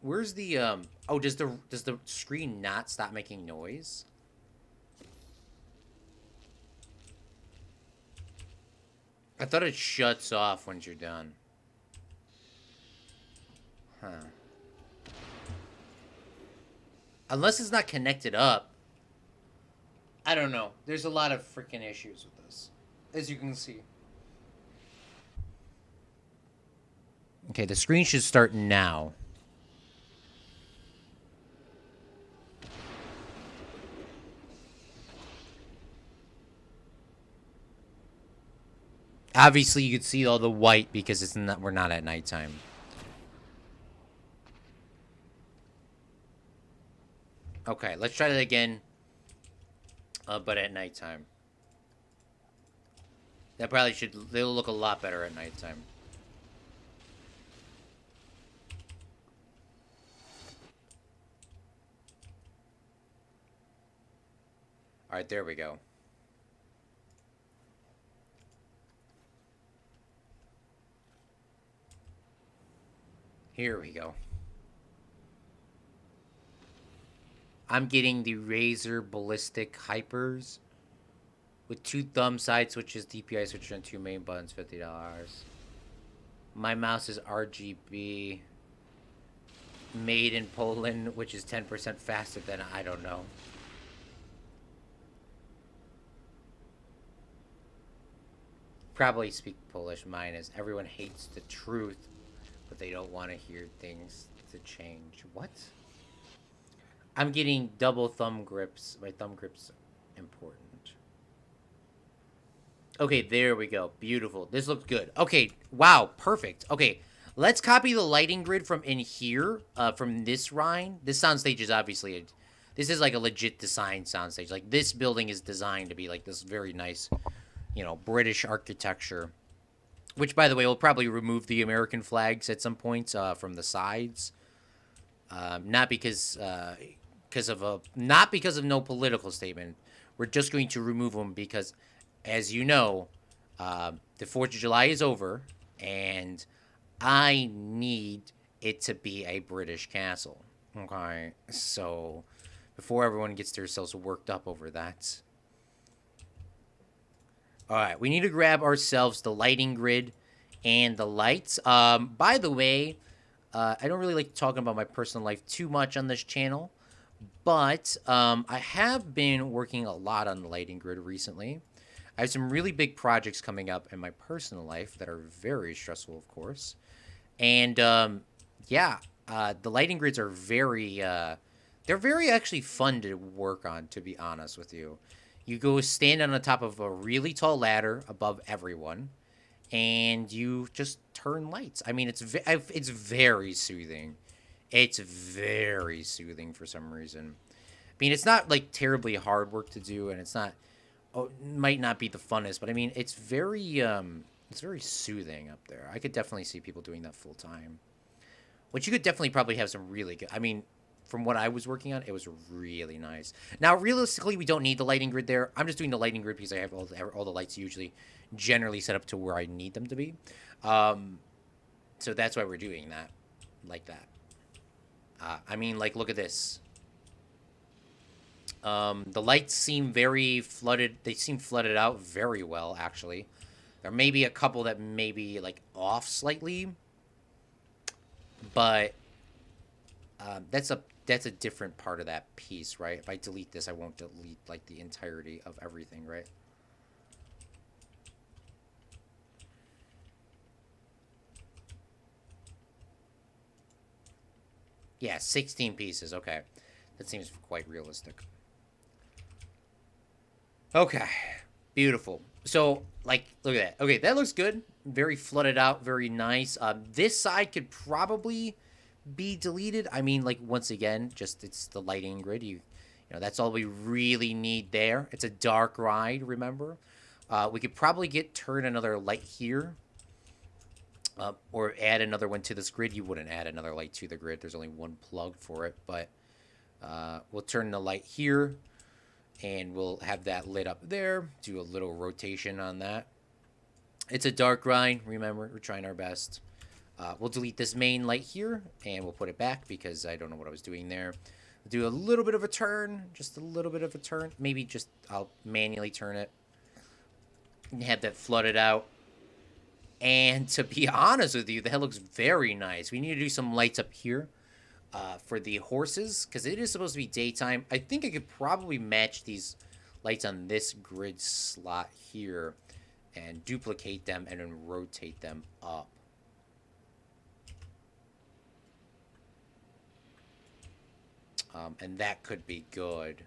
Where's the, Oh, does the screen not stop making noise? I thought it shuts off once you're done. Huh. Unless it's not connected up. I don't know. There's a lot of freaking issues with this, as you can see. Okay, the screen should start now. Obviously, you could see all the white because it's not. We're not at nighttime. Okay, let's try that again. But at nighttime. That probably should. They'll look a lot better at nighttime. All right, there we go. Here we go. I'm getting the Razer Ballistic Hypers with 2 thumb side switches, DPI switcher, and 2 main buttons, $50. My mouse is RGB, made in Poland, which is 10% faster than, I don't know. Probably speak Polish. Mine is everyone hates the truth, but they don't want to hear things to change. What? I'm getting double thumb grips. My thumb grip's important. Okay, there we go. Beautiful. This looks good. Okay, wow, perfect. Okay, let's copy the lighting grid from in here, from this Rhine. This soundstage is obviously this is like a legit design soundstage. Like, this building is designed to be like this very nice, you know, British architecture. Which, by the way, will probably remove the American flags at some points from the sides. Not because of no political statement. We're just going to remove them because, as you know, the 4th of July is over, and I need it to be a British castle. Okay, so before everyone gets themselves worked up over that. All right, we need to grab ourselves the lighting grid and the lights. By the way, I don't really like talking about my personal life too much on this channel, but I have been working a lot on the lighting grid recently. I have some really big projects coming up in my personal life that are very stressful, of course. And yeah, the lighting grids are they're very actually fun to work on, to be honest with you. You go stand on the top of a really tall ladder above everyone, and you just turn lights. I mean, it's very soothing. It's very soothing for some reason. I mean, it's not like terribly hard work to do, and it's not. Oh, might not be the funnest, but I mean, it's very soothing up there. I could definitely see people doing that full time. Which you could definitely probably have some really good. I mean, from what I was working on, it was really nice. Now, realistically, we don't need the lighting grid there. I'm just doing the lighting grid because I have all the lights usually generally set up to where I need them to be. So that's why we're doing that, like that. I mean, like, look at this. The lights seem very flooded. They seem flooded out very well, actually. There may be a couple that may be, like, off slightly. But that's a different part of that piece, right? If I delete this, I won't delete, like, the entirety of everything, right? Yeah, 16 pieces. Okay. That seems quite realistic. Okay. Beautiful. So, like, look at that. Okay, that looks good. Very flooded out. Very nice. This side could probably be deleted. I mean, like, once again, just it's the lighting grid. You know, that's all we really need there. It's a dark ride, remember? We could probably turn another light here. Or add another one to this grid. You wouldn't add another light to the grid. There's only one plug for it. But we'll turn the light here. And we'll have that lit up there. Do a little rotation on that. It's a dark ride. Remember, we're trying our best. We'll delete this main light here. And we'll put it back because I don't know what I was doing there. Do a little bit of a turn. Just a little bit of a turn. Maybe just I'll manually turn it. And have that flooded out. And to be honest with you, that looks very nice. We need to do some lights up here for the horses, because it is supposed to be daytime. I think I could probably match these lights on this grid slot here and duplicate them and then rotate them up. And that could be good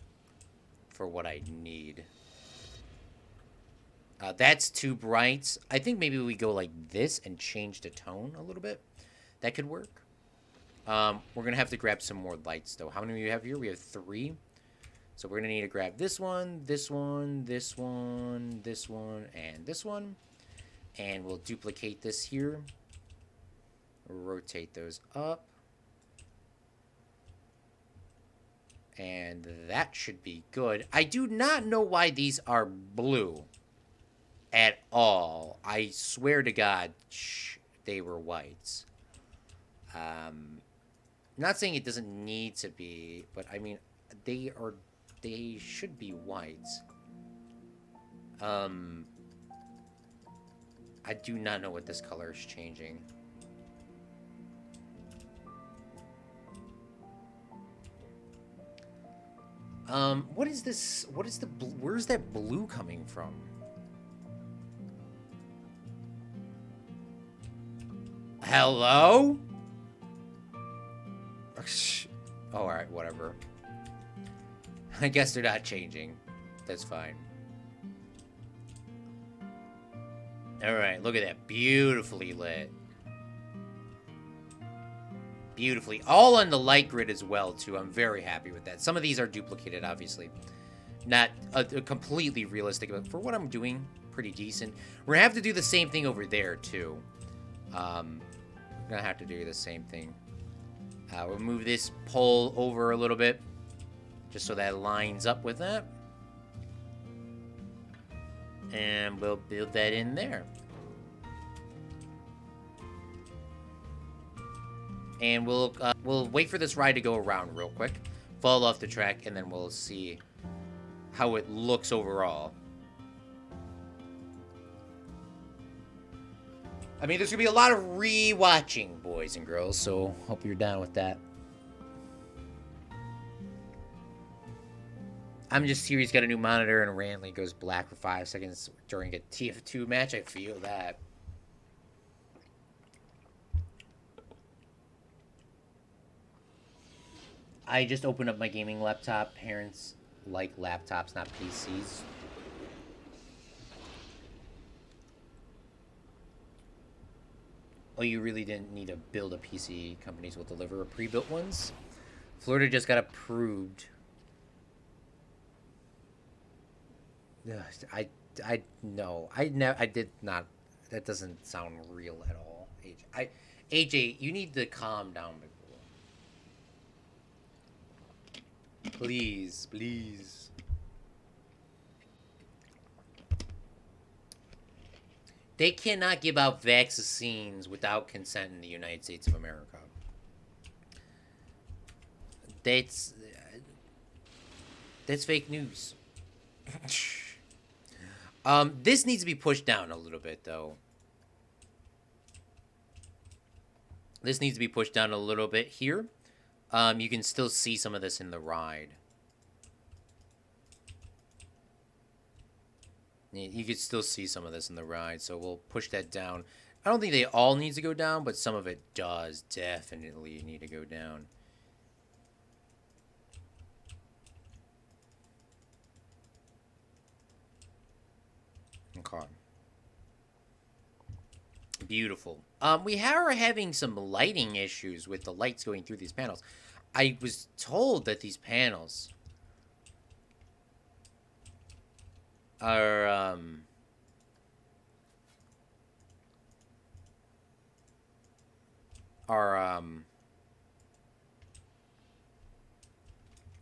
for what I need. That's too bright. I think maybe we go like this and change the tone a little bit. That could work. We're going to have to grab some more lights, though. How many do we have here? We have 3. So we're going to need to grab this one, this one, this one, this one, and this one. And we'll duplicate this here. Rotate those up. And that should be good. I do not know why these are blue at all. I swear to God, they were whites. Not saying it doesn't need to be, but I mean, they should be whites. I do not know what this color is changing. What is this? What is the where's that blue coming from? Hello? Oh, alright, whatever. I guess they're not changing. That's fine. Alright, look at that. Beautifully lit. Beautifully. All on the light grid as well, too. I'm very happy with that. Some of these are duplicated, obviously. Not completely realistic, but for what I'm doing, pretty decent. We're going to have to do the same thing over there, too. I'm going to have to do the same thing. We'll move this pole over a little bit, just so that lines up with that. And we'll build that in there. And we'll wait for this ride to go around real quick, fall off the track, and then we'll see how it looks overall. I mean, there's going to be a lot of re-watching, boys and girls, so hope you're down with that. I'm just Siri's got a new monitor and randomly goes black for 5 seconds during a TF2 match. I feel that. I just opened up my gaming laptop. Parents like laptops, not PCs. Oh, you really didn't need to build a PC. Companies will deliver pre-built ones. Florida just got approved. I did not. That doesn't sound real at all. AJ, you need to calm down, before. Please, please. They cannot give out vaccines without consent in the United States of America. That's fake news. This needs to be pushed down a little bit, though. This needs to be pushed down a little bit here. You can still see some of this in the ride. You can still see some of this in the ride, so we'll push that down. I don't think they all need to go down, but some of it does definitely need to go down. Okay. Beautiful. We are having some lighting issues with the lights going through these panels. I was told that these panels are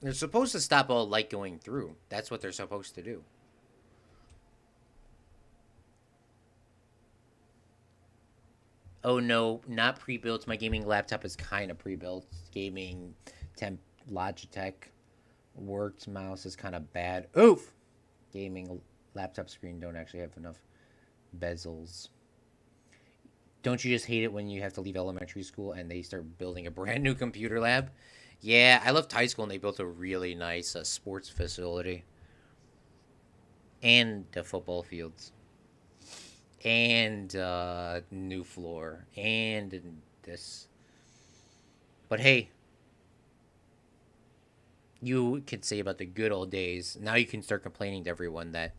they're supposed to stop all light going through. That's what they're supposed to do. Oh no, not pre-built. My gaming laptop is kind of pre-built. Gaming temp Logitech worked. Mouse is kind of bad. Oof! Gaming laptop screen don't actually have enough bezels. Don't you just hate it when you have to leave elementary school and they start building a brand new computer lab? Yeah, I left high school and they built a really nice sports facility and the football fields and new floor and this. But hey, you could say about the good old days. Now you can start complaining to everyone that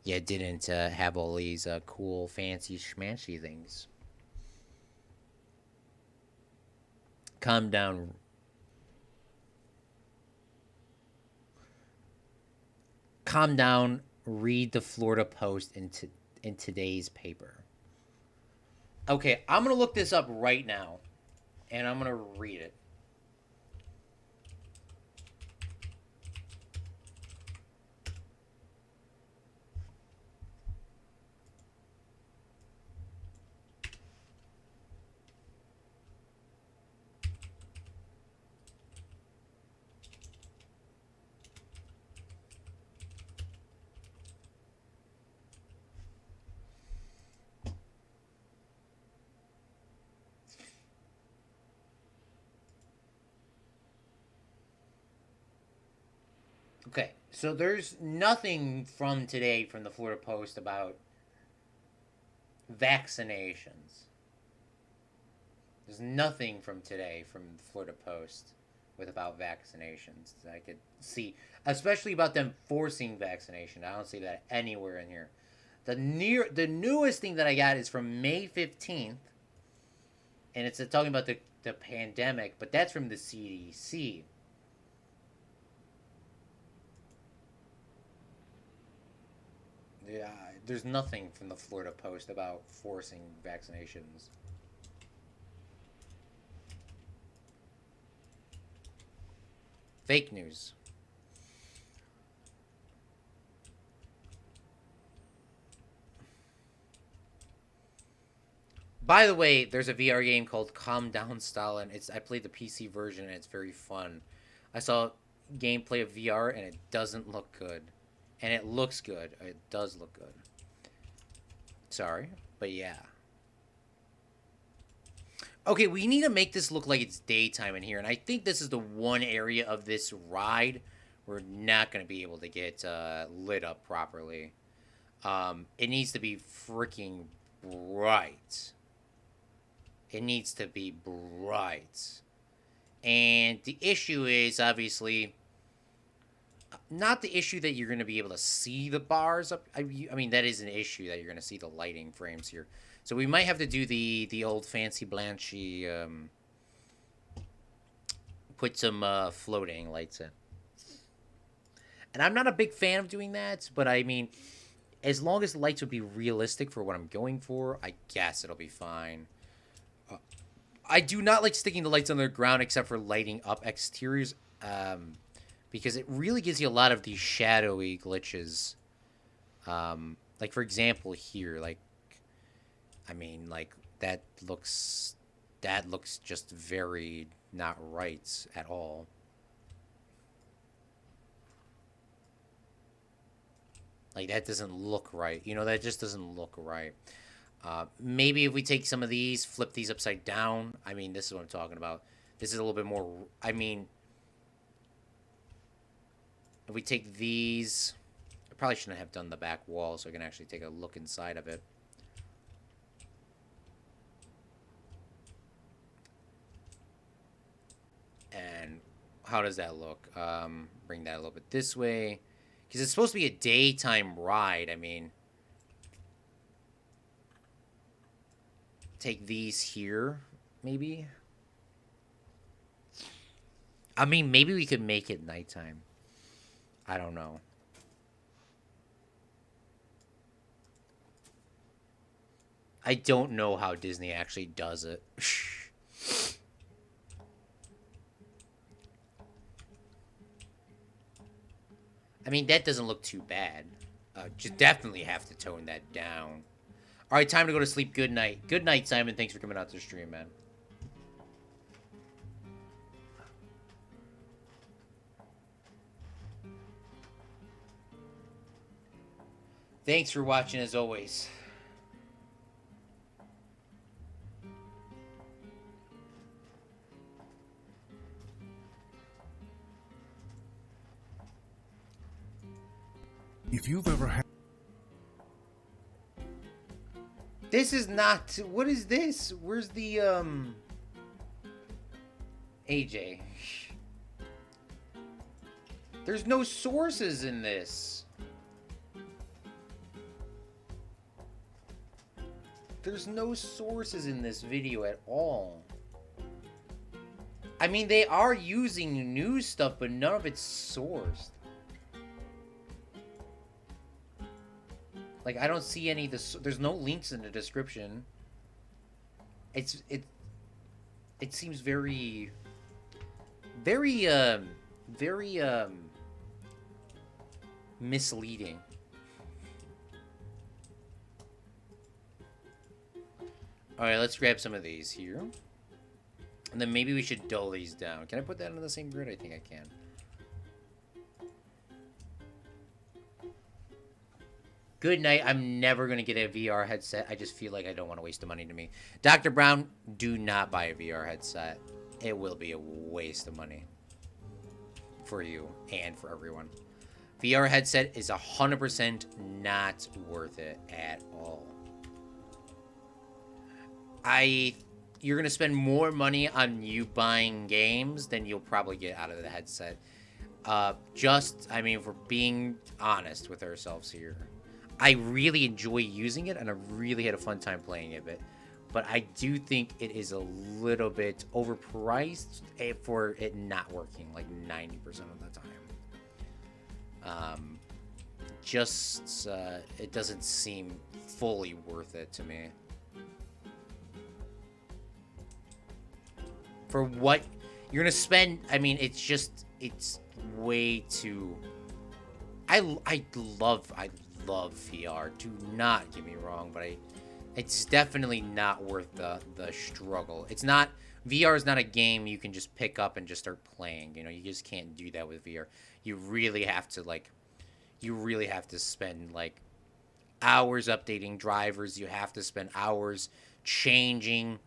you didn't have all these cool, fancy, schmancy things. Calm down. Calm down. Read the Florida Post in today's paper. Okay, I'm gonna look this up right now, and I'm gonna read it. Okay, so there's nothing from today from the Florida Post about vaccinations. There's nothing from today from the Florida Post with about vaccinations that I could see, especially about them forcing vaccination. I don't see that anywhere in here. The newest thing that I got is from May 15th, and it's talking about the pandemic, but that's from the CDC. Yeah, there's nothing from the Florida Post about forcing vaccinations. Fake news. By the way, there's a VR game called Calm Down Stalin. I played the PC version and it's very fun. I saw gameplay of VR and it doesn't look good. And it looks good. It does look good. Sorry, but yeah. Okay, we need to make this look like it's daytime in here, and I think this is the one area of this ride we're not going to be able to get lit up properly. It needs to be freaking bright. It needs to be bright. And the issue is obviously not the issue that you're going to be able to see the bars up. I mean, that is an issue that you're going to see the lighting frames here. So we might have to do the old fancy blanchy, put some floating lights in. And I'm not a big fan of doing that, but I mean, as long as the lights would be realistic for what I'm going for, I guess it'll be fine. I do not like sticking the lights on the ground except for lighting up exteriors, because it really gives you a lot of these shadowy glitches. Like, for example, here, like, I mean, like, that looks just very not right at all. Like, that doesn't look right. You know, that just doesn't look right. Maybe if we take some of these, flip these upside down. I mean, this is what I'm talking about. This is a little bit more... I mean, if we take these... I probably shouldn't have done the back wall so I can actually take a look inside of it. And how does that look? Bring that a little bit this way. Because it's supposed to be a daytime ride. I mean... Take these here, maybe? I mean, maybe we could make it nighttime. I don't know. I don't know how Disney actually does it. I mean, that doesn't look too bad. Just definitely have to tone that down. All right, time to go to sleep. Good night. Good night, Simon. Thanks for coming out to the stream, man. Thanks for watching, as always. If you've ever had... This is not... What is this? Where's the, AJ? There's no sources in this. There's no sources in this video at all. I mean, they are using new stuff, but none of it's sourced. Like, I don't see any of this. There's no links in the description. It seems very misleading. Alright, let's grab some of these here. And then maybe we should dull these down. Can I put that on the same grid? I think I can. Good night. I'm never going to get a VR headset. I just feel like I don't want to waste the money to me. Dr. Brown, do not buy a VR headset. It will be a waste of money. For you and for everyone. VR headset is 100% not worth it at all. You're going to spend more money on you buying games than you'll probably get out of the headset. I mean, if we're being honest with ourselves here. I really enjoy using it, and I really had a fun time playing it, but I do think it is a little bit overpriced for it not working, like 90% of the time. It doesn't seem fully worth it to me. For what you're gonna spend, I mean, it's way too... I love VR. Do not get me wrong, but it's definitely not worth the struggle. It's not... VR is not a game you can just pick up and just start playing. You know, you just can't do that with VR. You really have to, like... You really have to spend, like, hours updating drivers. You have to spend hours changing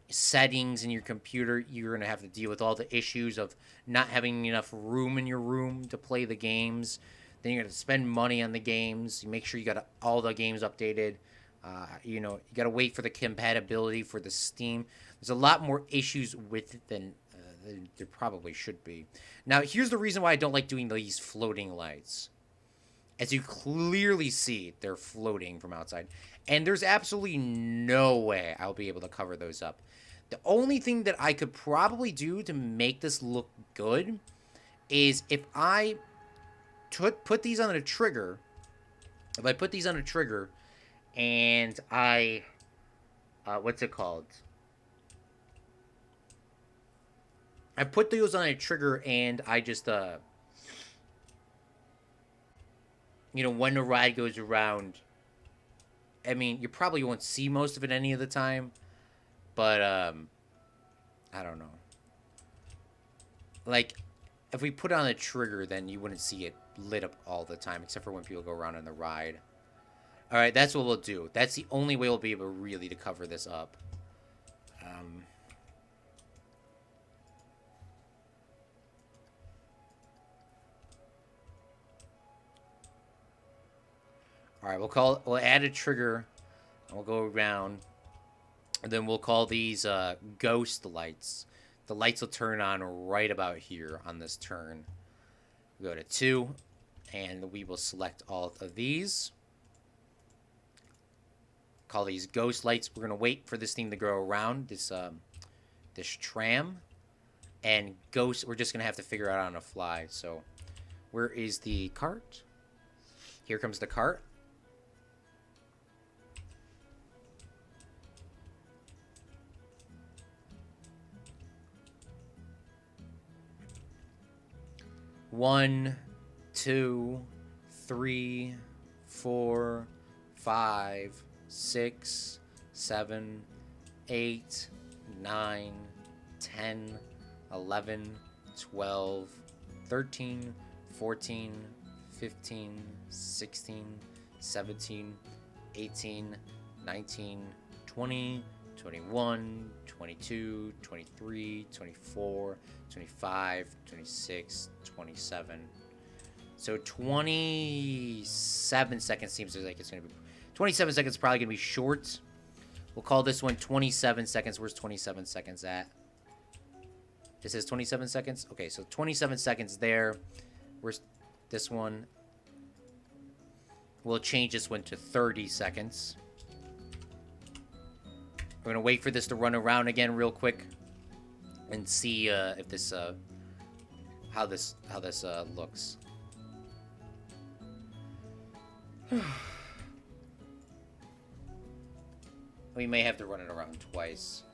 settings in your computer. You're going to have to deal with all the issues of not having enough room in your room to play the games. Then you're going to spend money on the games. You make sure you got all the games updated. You know, you got to wait for the compatibility for the Steam. There's a lot more issues with it than there probably should be. Now, here's the reason why I don't like doing these floating lights. As you clearly see, they're floating from outside. And there's absolutely no way I'll be able to cover those up. The only thing that I could probably do to make this look good is if I put these on a trigger. If I put these on a trigger and I... what's it called? I put those on a trigger and I just... you know, when the ride goes around... I mean, you probably won't see most of it any of the time. But, I don't know. Like, if we put on a trigger, then you wouldn't see it lit up all the time, except for when people go around on the ride. Alright, that's what we'll do. That's the only way we'll be able really to cover this up. Alright, we'll add a trigger, and we'll go around. And then we'll call these ghost lights. The lights will turn on right about here on this turn. We'll go to 2, and we will select all of these. Call these ghost lights. We're gonna wait for this thing to go around this tram, and ghost. We're just gonna have to figure out on the fly. So, where is the cart? Here comes the cart. One, 2, 3, 4, 5, 6, 7, 8, 9, 10, 11, 12, 13, 14, 15, 16, 17, 18, 19, 20, 21, 22, 23, 24, 25, 26, 27. So 27 seconds seems like it's going to be... 27 seconds is probably going to be short. We'll call this one 27 seconds. Where's 27 seconds at? This is 27 seconds? Okay, so 27 seconds there. Where's this one? We'll change this one to 30 seconds. We're going to wait for this to run around again real quick. And see if this... how this looks. We may have to run it around twice.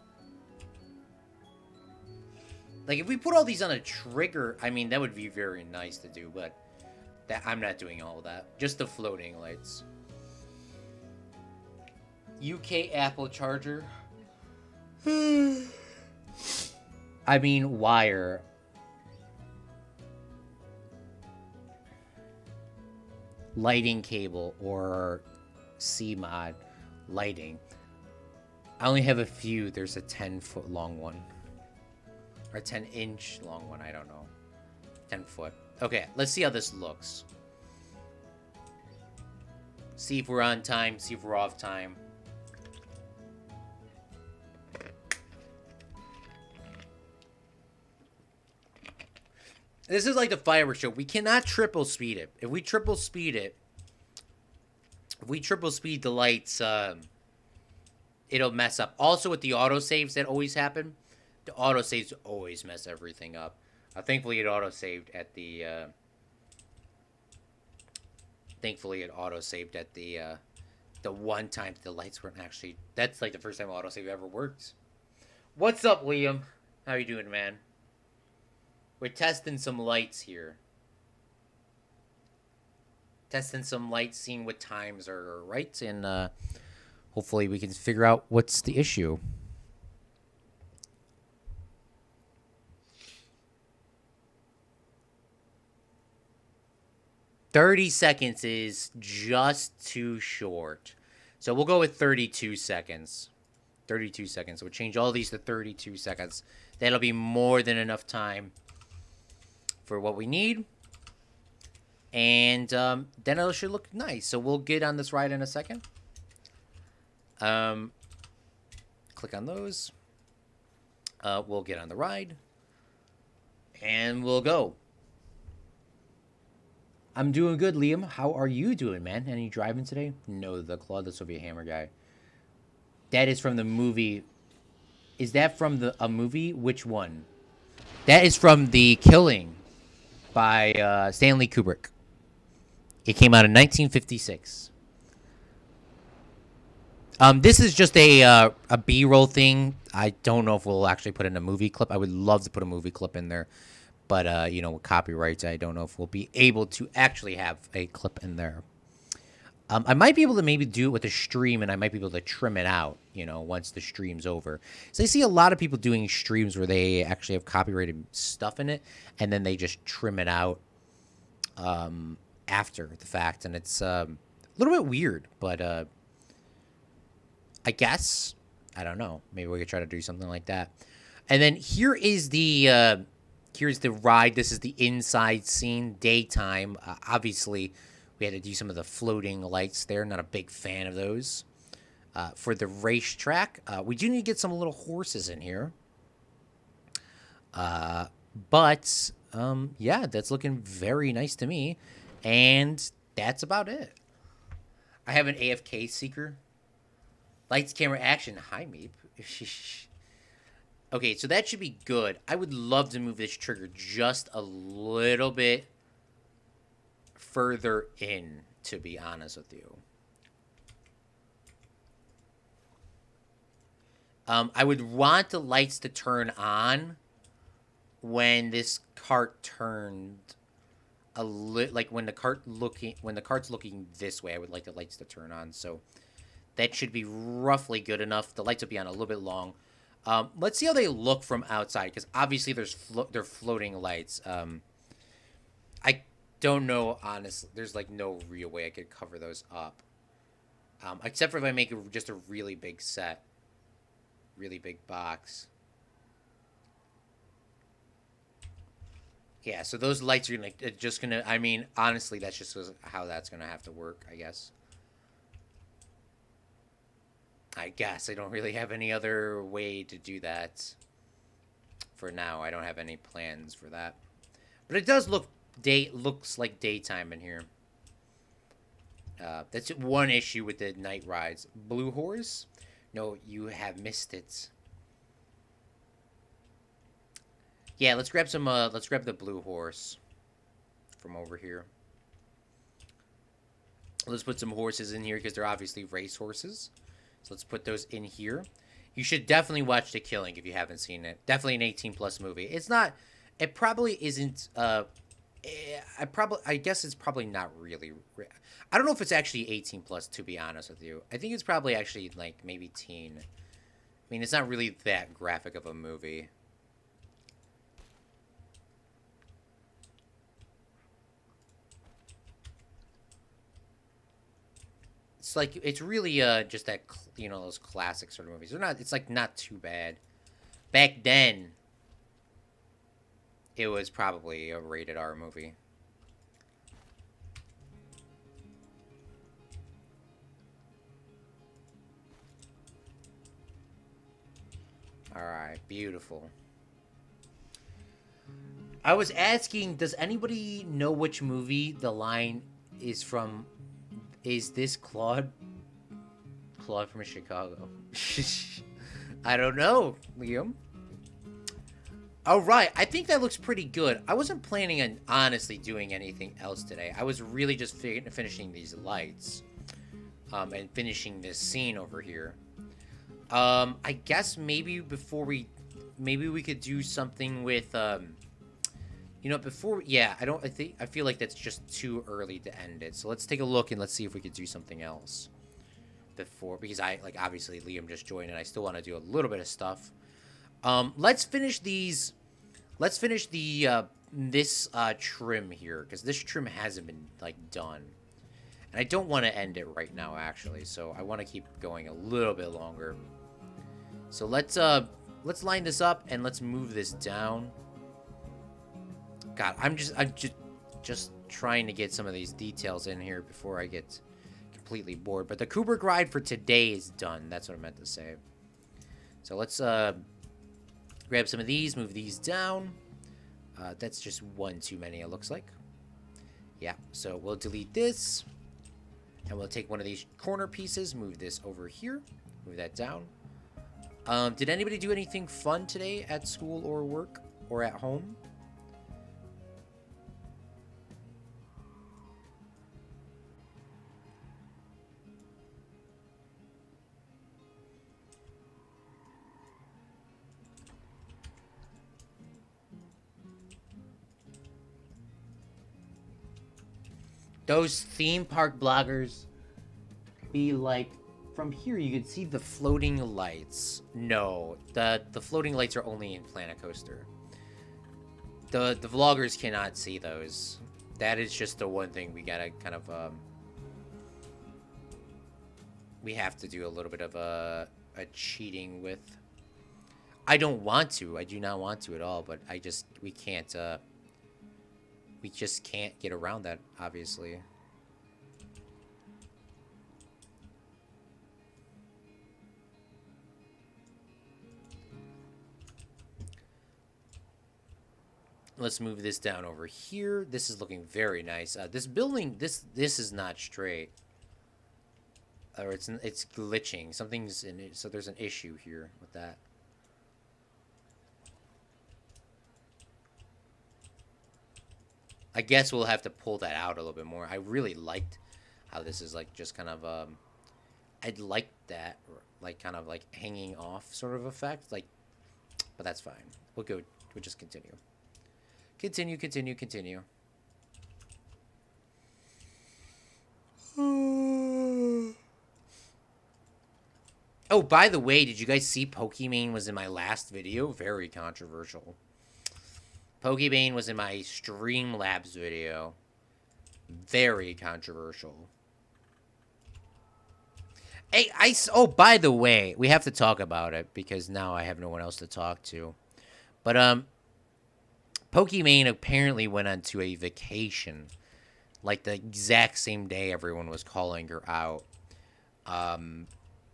Like, if we put all these on a trigger, I mean, that would be very nice to do, but that I'm not doing all of that. Just the floating lights. UK Apple charger. I mean, wire. Lighting cable or C-mod lighting. I only have a few. There's a 10-foot long one. Or 10-inch long one. I don't know. 10 foot. Okay, let's see how this looks. See if we're on time. See if we're off time. This is like the fireworks show. We cannot triple speed it. If we triple speed it, if we triple speed the lights, it'll mess up. Also, with the autosaves that always happen, the autosaves always mess everything up. Thankfully, it autosaved at the. Thankfully, it autosaved at the one time the lights weren't actually. That's like the first time autosave ever worked. What's up, Liam? How you doing, man? We're testing some lights here. Testing some lights, seeing what times are right, and hopefully we can figure out what's the issue. $30 seconds is just too short. So we'll go with 32 seconds. 32 seconds. We'll change all these to 32 seconds. That'll be more than enough time for what we need. And then it should look nice. So we'll get on this ride in a second. Click on those. We'll get on the ride. And we'll go. I'm doing good, Liam. How are you doing, man? Any driving today? No, the Claude the Soviet Hammer guy. That is from the movie. Is that from a movie? Which one? That is from The Killing by Stanley Kubrick. It came out in 1956. This is just a B-roll thing. I don't know if we'll actually put in a movie clip. I would love to put a movie clip in there. But, you know, with copyrights, I don't know if we'll be able to actually have a clip in there. I might be able to maybe do it with a stream, and I might be able to trim it out, you know, once the stream's over. So I see a lot of people doing streams where they actually have copyrighted stuff in it, and then they just trim it out after the fact. And it's a little bit weird, but I guess, I don't know. Maybe we could try to do something like that. And then here is the... here's the ride. This is the inside scene, daytime. Obviously, we had to do some of the floating lights there. Not a big fan of those. For the racetrack, we do need to get some little horses in here. But, yeah, that's looking very nice to me. And that's about it. I have an AFK seeker. Lights, camera, action. Hi, Meep. Okay, so that should be good. I would love to move this trigger just a little bit further in, to be honest with you. I would want the lights to turn on when this cart turned a little, like when the cart's looking this way. I would like the lights to turn on, so that should be roughly good enough. The lights will be on a little bit long. Let's see how they look from outside, because obviously they're floating lights. I don't know, honestly. There's like no real way I could cover those up, except for if I make just a really big set, really big box. Yeah, so those lights are just gonna. I mean, honestly, that's just how that's gonna have to work. I guess. I guess I don't really have any other way to do that for now. I don't have any plans for that. But it does looks like daytime in here. That's one issue with the night rides. Blue horse? No, you have missed it. Yeah, let's grab some. Let's grab the blue horse from over here. Let's put some horses in here because they're obviously race horses. So let's put those in here. You should definitely watch The Killing if you haven't seen it. Definitely an 18 plus movie. It's not. It probably isn't. I guess it's probably not really. I don't know if it's actually 18 plus. To be honest with you, I think it's probably actually like maybe teen. I mean, it's not really that graphic of a movie. It's like it's really just that those classic sort of movies. They're not. It's like not too bad. Back then, it was probably a rated R movie. All right, beautiful. I was asking, does anybody know which movie the line is from? Is this Claude? Claude from Chicago. I don't know, Liam. All right, I think that looks pretty good. I wasn't planning on honestly doing anything else today. I was really just finishing these lights, and finishing this scene over here. I guess maybe we could do something with before. Yeah, I feel like that's just too early to end it. So let's take a look and let's see if we could do something else before, because obviously Liam just joined and I still want to do a little bit of stuff. Let's finish these. Let's finish this trim here, because this trim hasn't been done, and I don't want to end it right now actually. So I want to keep going a little bit longer. So let's line this up and let's move this down. God, I'm just trying to get some of these details in here before I get completely bored. But the Kubrick ride for today is done. That's what I meant to say. So let's grab some of these, move these down. That's just one too many, it looks like. Yeah, so we'll delete this. And we'll take one of these corner pieces, move this over here, move that down. Did anybody do anything fun today at school or work or at home? Those theme park bloggers be like, from here you can see the floating lights. No, the floating lights are only in Planet Coaster. The vloggers cannot see those. That is just the one thing we gotta kind of we have to do a little bit of a cheating with. I don't want to. I do not want to at all, but we can't we just can't get around that, obviously. Let's move this down over here. This is looking very nice. This building, this is not straight. Or it's glitching. Something's in it, so there's an issue here with that. I guess we'll have to pull that out a little bit more. I really liked how this is just kind of I'd like that kind of hanging off sort of effect, but that's fine. We'll just continue. Continue. Oh, by the way, did you guys see Pokimane was in my last video? Very controversial. Pokimane was in my Streamlabs video. Very controversial. Hey, oh, by the way, we have to talk about it because now I have no one else to talk to. But, Pokimane apparently went on to a vacation, like the exact same day everyone was calling her out,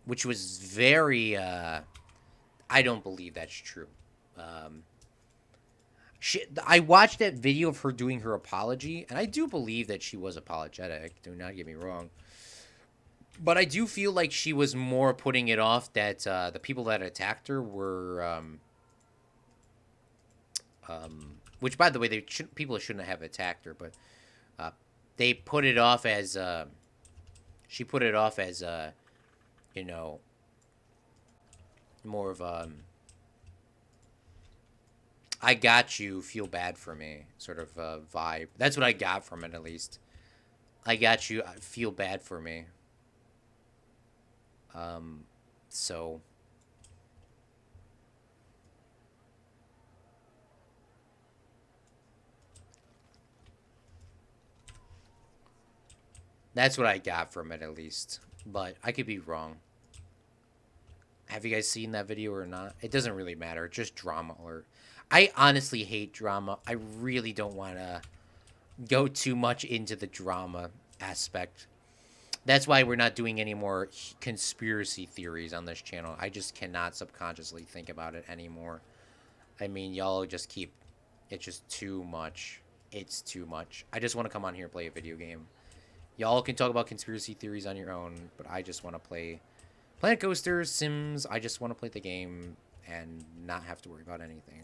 which was very. I don't believe that's true. Um, I watched that video of her doing her apology, and I do believe that she was apologetic. Do not get me wrong. But I do feel like she was more putting it off that the people that attacked her were, which by the way, people shouldn't have attacked her, but uh, they put it off as, she put it off as, you know, more of I got you, feel bad for me sort of vibe. That's what I got from it, at least. I got you, feel bad for me. So that's what I got from it, at least. But I could be wrong. Have you guys seen that video or not? It doesn't really matter. Just drama alert. I honestly hate drama. I really don't want to go too much into the drama aspect. That's why we're not doing any more conspiracy theories on this channel. I just cannot subconsciously think about it anymore. I mean, y'all just keep... It's just too much. It's too much. I just want to come on here and play a video game. Y'all can talk about conspiracy theories on your own, but I just want to play Planet Coaster, Sims. I just want to play the game and not have to worry about anything.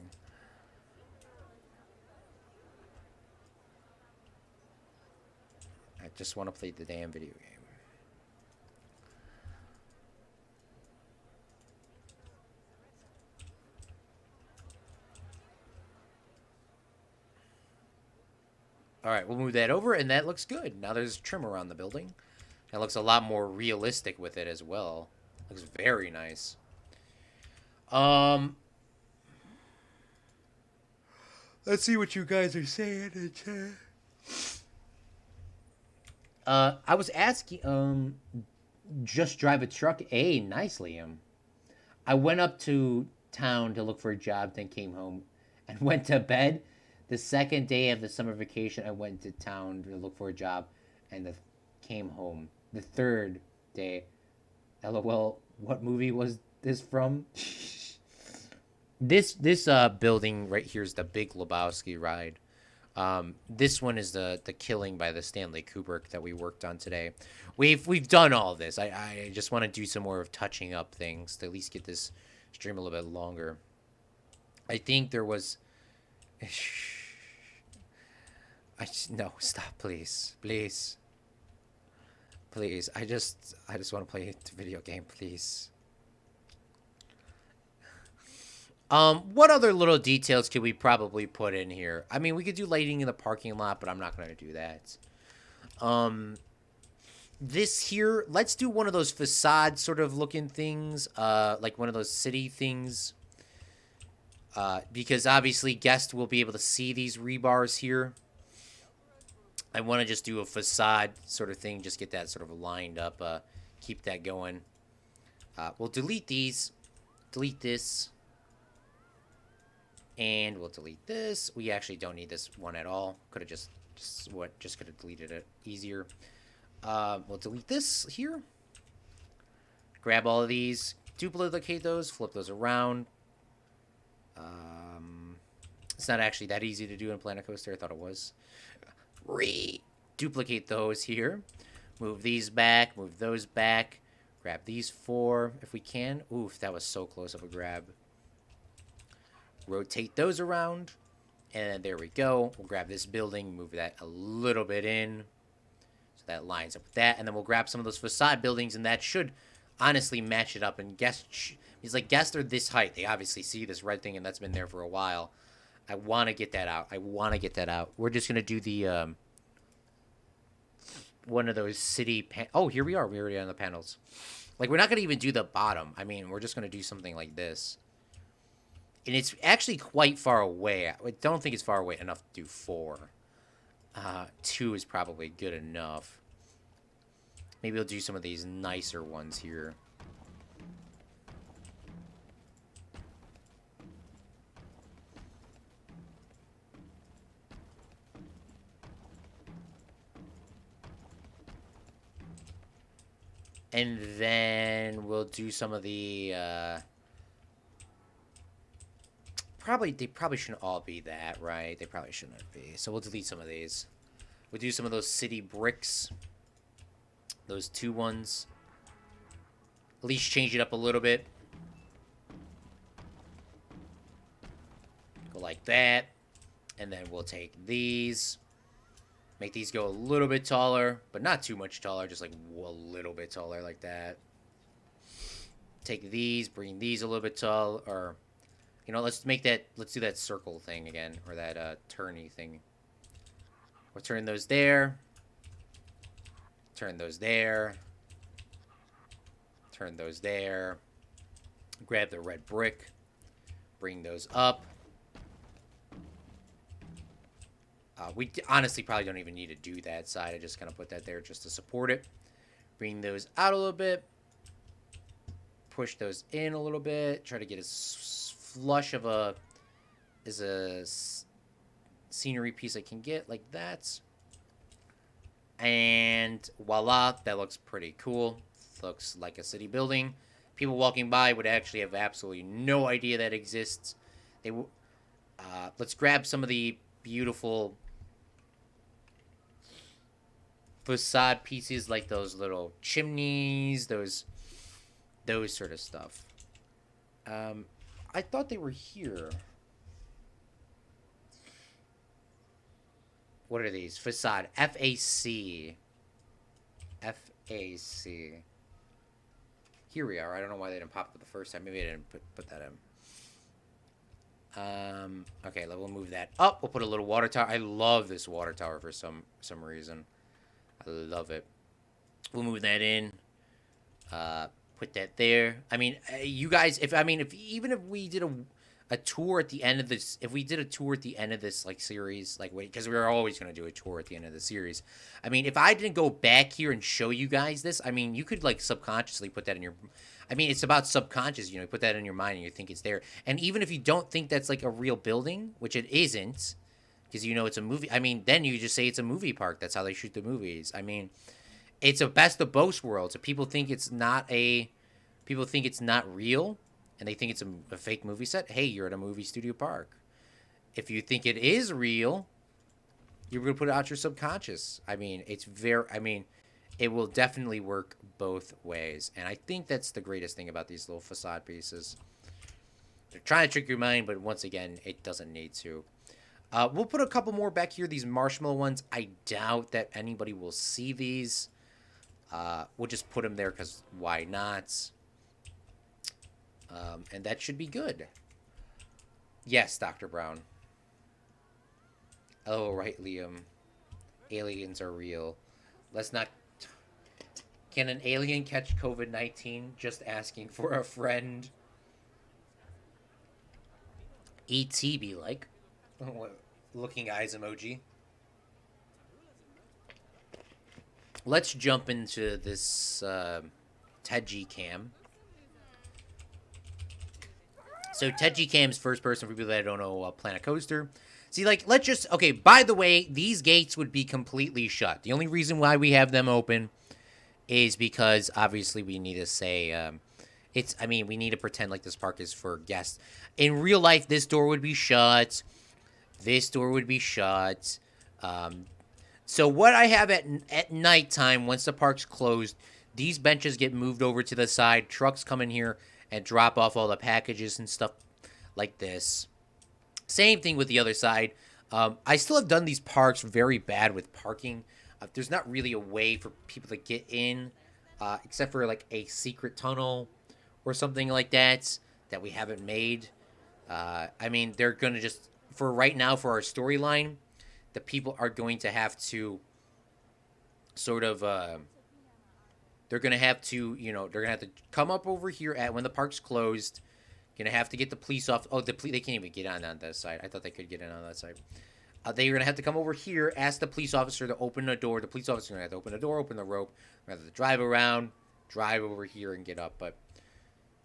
I just want to play the damn video game. All right, we'll move that over, and that looks good. Now there's trim around the building. That looks a lot more realistic with it as well. Looks very nice. Let's see what you guys are saying in chat. I was asking, just drive a truck. Hey, nice, Liam. I went up to town to look for a job, then came home and went to bed. The second day of the summer vacation, I went to town to look for a job and came home. The third day, LOL, what movie was this from? This building right here is the Big Lebowski ride. This one is the Killing by the Stanley Kubrick that we worked on today. We've done all this. I just want to do some more of touching up things to at least get this stream a little bit longer. I think there was... no, stop, please. Please. Please. I just want to play the video game, please. What other little details could we probably put in here? I mean, we could do lighting in the parking lot, but I'm not going to do that. This here, let's do one of those facade sort of looking things, like one of those city things. Because obviously guests will be able to see these rebars here. I want to just do a facade sort of thing, just get that sort of lined up, keep that going. We'll delete these, delete this, and we'll delete this. We actually don't need this one at all. Could have just could have deleted it easier. We'll delete this here. Grab all of these, duplicate those, flip those around. It's not actually that easy to do in Planet Coaster. I thought it was. Duplicate those here. Move these back. Move those back. Grab these 4 if we can. Oof, that was so close of a grab. Rotate those around. And there we go. We'll grab this building. Move that a little bit in. So that lines up with that. And then we'll grab some of those facade buildings. And that should honestly match it up. And guess they're this height. They obviously see this red thing. And that's been there for a while. I want to get that out. We're just going to do the, one of those city, oh, here we are. We're already on the panels. Like, we're not going to even do the bottom. I mean, we're just going to do something like this. And it's actually quite far away. I don't think it's far away enough to do 4. 2 is probably good enough. Maybe we'll do some of these nicer ones here. And then we'll do some of the, they probably shouldn't all be that, right? They probably shouldn't be. So we'll delete some of these. We'll do some of those city bricks. Those 2 ones. At least change it up a little bit. Go like that. And then we'll take these. Make these go a little bit taller, but not too much taller, just like a little bit taller like that. Take these, bring these a little bit tall, or, you know, let's do that circle thing again, or that turny thing. We'll turn those there. Turn those there. Turn those there. Grab the red brick. Bring those up. We honestly probably don't even need to do that side. I just kind of put that there just to support it. Bring those out a little bit. Push those in a little bit. Try to get as flush of a scenery piece I can get, like that. And voila, that looks pretty cool. Looks like a city building. People walking by would actually have absolutely no idea that exists. Let's grab some of the beautiful facade pieces, like those little chimneys, those sort of stuff. I thought they were here. What are these? Facade. FAC. FAC. Here we are. I don't know why they didn't pop up the first time. Maybe I didn't put that in. Okay, we'll move that up. We'll put a little water tower. I love this water tower for some reason. I love it. We'll move that in. Put that there. I mean, you guys, even if we did a tour at the end of this, like series, like, wait, because we're always going to do a tour at the end of the series. I mean, if I didn't go back here and show you guys this, I mean, you could like subconsciously put that in your, I mean, it's about subconscious, you know, you put that in your mind and you think it's there. And even if you don't think that's like a real building, which it isn't, because you know it's a movie, I mean, then you just say it's a movie park. That's how they shoot the movies. I mean, it's a best of both worlds. If people think it's not real, and they think it's a fake movie set, hey, you're at a movie studio park. If you think it is real, you're going to put it out your subconscious. I mean, it will definitely work both ways. And I think that's the greatest thing about these little facade pieces. They're trying to trick your mind, but once again, it doesn't need to. We'll put a couple more back here, these marshmallow ones. I doubt that anybody will see these. We'll just put them there because why not? And that should be good. Yes, Dr. Brown. Oh, right, Liam. Aliens are real. Let's not... Can an alien catch COVID-19? Just asking for a friend. E.T. be like. Looking eyes emoji. Let's jump into this Teji cam. So Teji cam's first person, for people that don't know, Planet Coaster. See, like, let's just... Okay, by the way, these gates would be completely shut. The only reason why we have them open is because, obviously, we need to say... we need to pretend like this park is for guests. In real life, this door would be shut. This door would be shut. So what I have at nighttime, once the park's closed, these benches get moved over to the side. Trucks come in here and drop off all the packages and stuff like this. Same thing with the other side. I still have done these parks very bad with parking. There's not really a way for people to get in, except for like a secret tunnel or something like that we haven't made. I mean, they're going to just, for right now, for our storyline, the people are going to have to sort of, they're going to have to, you know, they're going to have to come up over here at when the park's closed. Going to have to get the police off. Oh, they can't even get on that side. I thought they could get in on that side. They're going to have to come over here, ask the police officer to open the door. The police officer is going to have to open the door, open the rope. We're going to have to drive around, drive over here and get up. But,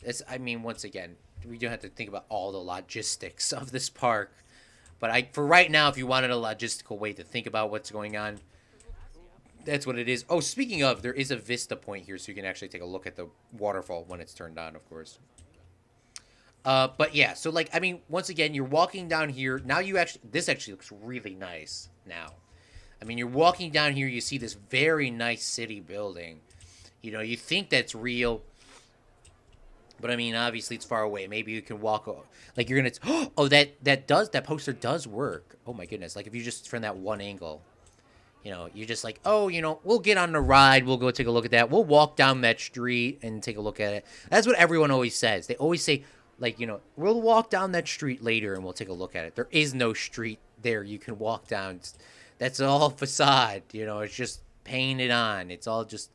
it's, I mean, once again, we don't have to think about all the logistics of this park. But for right now, if you wanted a logistical way to think about what's going on, That's what it is. Oh, speaking of, there is a vista point here, so you can actually take a look at the waterfall when it's turned on, of course. But yeah, so like, I mean, once again, you're walking down here. Now this actually looks really nice now. I mean, you're walking down here, you see this very nice city building. You know, you think that's real, but I mean, obviously it's far away. Maybe you can walk, like you're gonna, oh, that poster does work. Oh my goodness. Like if you just from that one angle, you know, you're just like, oh, you know, we'll get on the ride. We'll go take a look at that. We'll walk down that street and take a look at it. That's what everyone always says. They always say, like, you know, we'll walk down that street later and we'll take a look at it. There is no street there you can walk down. That's all facade. You know, it's just painted on. It's all just,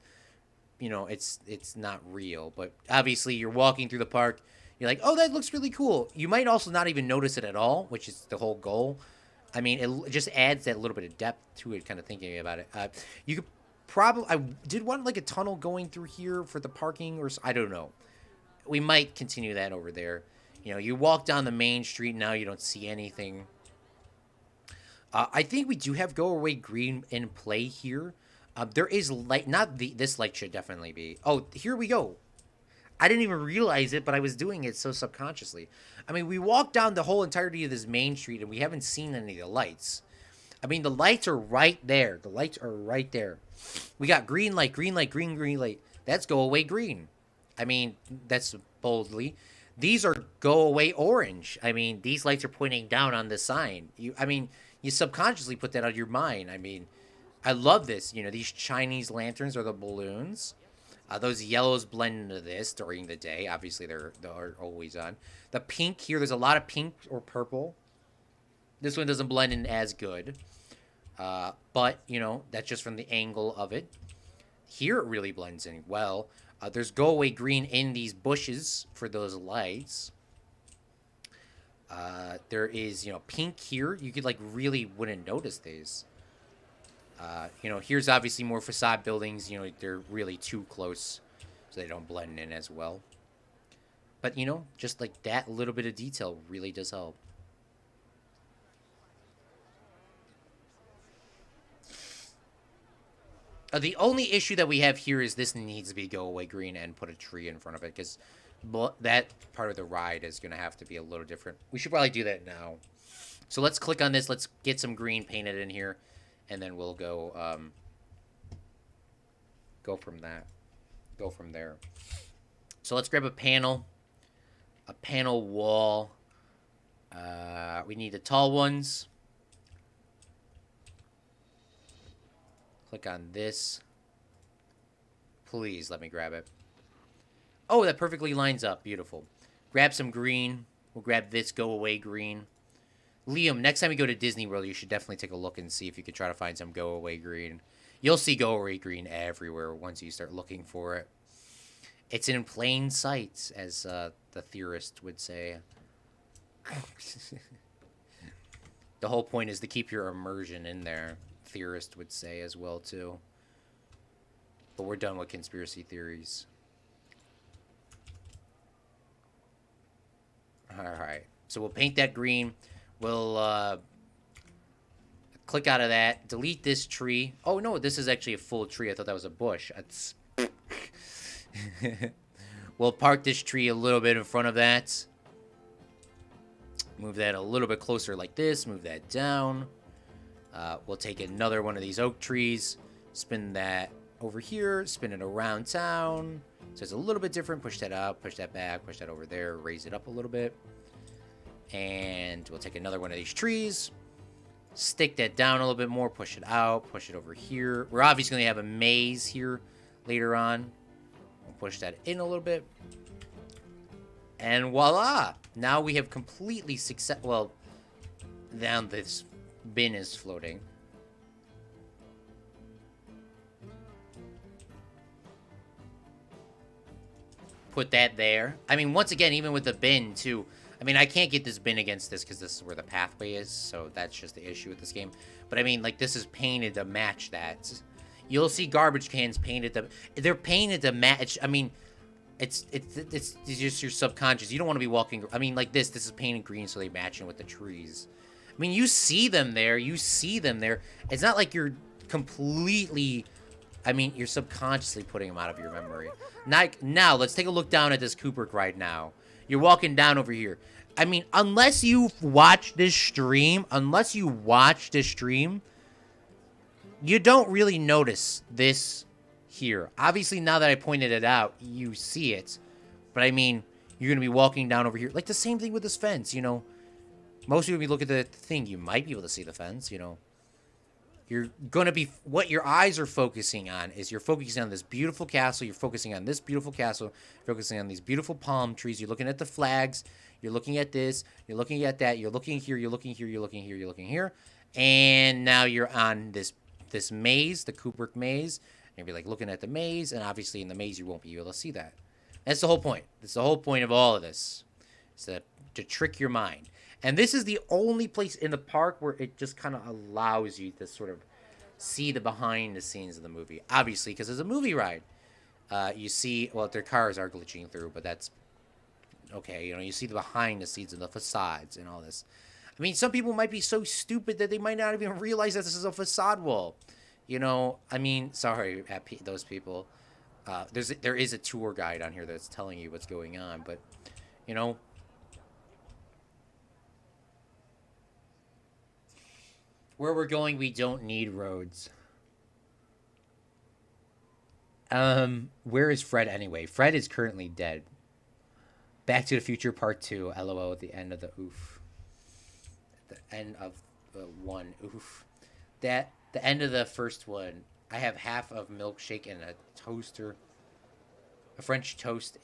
you know, it's not real. But obviously, you're walking through the park. You're like, oh, that looks really cool. You might also not even notice it at all, which is the whole goal. I mean, it just adds that little bit of depth to it, kind of thinking about it. You could probably, I did want like a tunnel going through here for the parking, or I don't know. We might continue that over there. You know, you walk down the main street now, you don't see anything. I think we do have Go Away Green in play here. There is light, not this light should definitely be. Oh, here we go. I didn't even realize it, but I was doing it so subconsciously. I mean, we walked down the whole entirety of this main street, and we haven't seen any of the lights. I mean, the lights are right there. The lights are right there. We got green light, green light, green light. That's Go Away Green. I mean, that's boldly. These are Go Away Orange. I mean, these lights are pointing down on the sign. I mean, you subconsciously put that on your mind. I mean, I love this. You know, these Chinese lanterns are the balloons. Those yellows blend into this during the day. Obviously, they're always on. The pink here, there's a lot of pink or purple. This one doesn't blend in as good. But, you know, that's just from the angle of it. Here it really blends in well. There's Go Away Green in these bushes for those lights. There is, you know, pink here. You could, like, really wouldn't notice these. You know, here's obviously more facade buildings. You know, they're really too close, so they don't blend in as well. But, you know, just like that little bit of detail really does help. The only issue that we have here is this needs to be Go Away Green and put a tree in front of it, because that part of the ride is going to have to be a little different. We should probably do that now. So let's click on this. Let's get some green painted in here. And then we'll go from that. Go from there. So let's grab a panel wall. We need the tall ones. Click on this. Please let me grab it. Oh, that perfectly lines up. Beautiful. Grab some green. We'll grab this Go Away Green. Liam, next time you go to Disney World, you should definitely take a look and see if you could try to find some Go Away Green. You'll see Go Away Green everywhere once you start looking for it. It's in plain sight, as the theorist would say. The whole point is to keep your immersion in there, theorist would say as well, too. But we're done with conspiracy theories. Alright, so we'll paint that green. We'll click out of that. Delete this tree. Oh, no, this is actually a full tree. I thought that was a bush. That's... We'll park this tree a little bit in front of that. Move that a little bit closer like this. Move that down. We'll take another one of these oak trees. Spin that over here. Spin it around town. So it's a little bit different. Push that out. Push that back. Push that over there. Raise it up a little bit. And we'll take another one of these trees, stick that down a little bit more, push it out, push it over here. We're obviously going to have a maze here later on. We'll push that in a little bit. And voila! Now we have completely well, now this bin is floating. Put that there. I mean, once again, even with the bin, too, I mean, I can't get this bin against this because this is where the pathway is, so that's just the issue with this game. But I mean, like, this is painted to match that. You'll see garbage cans painted to... They're painted to match... I mean, it's just your subconscious. You don't want to be walking... I mean, like this is painted green, so they match in with the trees. I mean, you see them there. You see them there. It's not like you're completely I mean, you're subconsciously putting them out of your memory. Now, let's take a look down at this Kubrick right now. You're walking down over here. I mean, unless you watch this stream, you don't really notice this here. Obviously, now that I pointed it out, you see it. But I mean, you're going to be walking down over here. Like the same thing with this fence, you know. Most people, if you look at the thing, you might be able to see the fence, you know. You're going to be, what your eyes are focusing on is you're focusing on this beautiful castle. You're focusing on this beautiful castle. You're focusing on these beautiful palm trees. You're looking at the flags. You're looking at this. You're looking at that. You're looking here. You're looking here. You're looking here. You're looking here. And now you're on this maze, the Kubrick maze. And you'll be like looking at the maze. And obviously in the maze, you won't be able to see that. That's the whole point. That's the whole point of all of this. Is to trick your mind. And this is the only place in the park where it just kind of allows you to sort of see the behind the scenes of the movie. Obviously, because it's a movie ride. You see, well, their cars are glitching through, but that's okay. You know, you see the behind the scenes and the facades and all this. I mean, some people might be so stupid that they might not even realize that this is a facade wall. You know, I mean, sorry at those people. There is a tour guide on here that's telling you what's going on, but, you know, where we're going, we don't need roads. Where is Fred anyway? Fred is currently dead. Back to the Future Part 2, LOL, at the end of the oof. At the end of the one, oof. The end of the first one, I have half of milkshake and a toaster. A French toast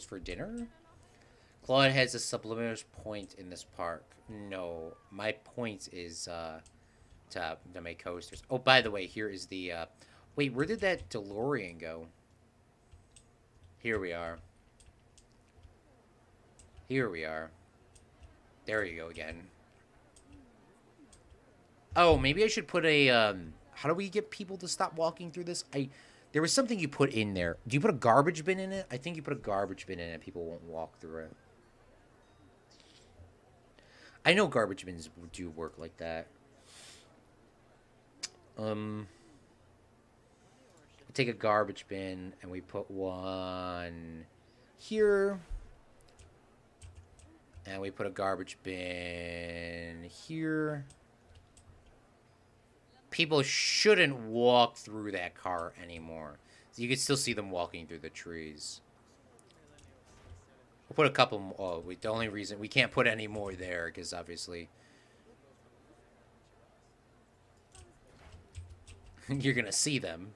for dinner? Claude has a subliminal point in this park. No, my point is to make coasters. Oh, by the way, here is the... wait, where did that DeLorean go? Here we are. Here we are. There you go again. Oh, maybe I should put a... how do we get people to stop walking through this? There was something you put in there. Do you put a garbage bin in it? I think you put a garbage bin in it. People won't walk through it. I know garbage bins do work like that. Take a garbage bin and we put one here. And we put a garbage bin here. People shouldn't walk through that car anymore. So you can still see them walking through the trees. We'll put a couple more. Oh, the only reason we can't put any more there because obviously you're gonna see them.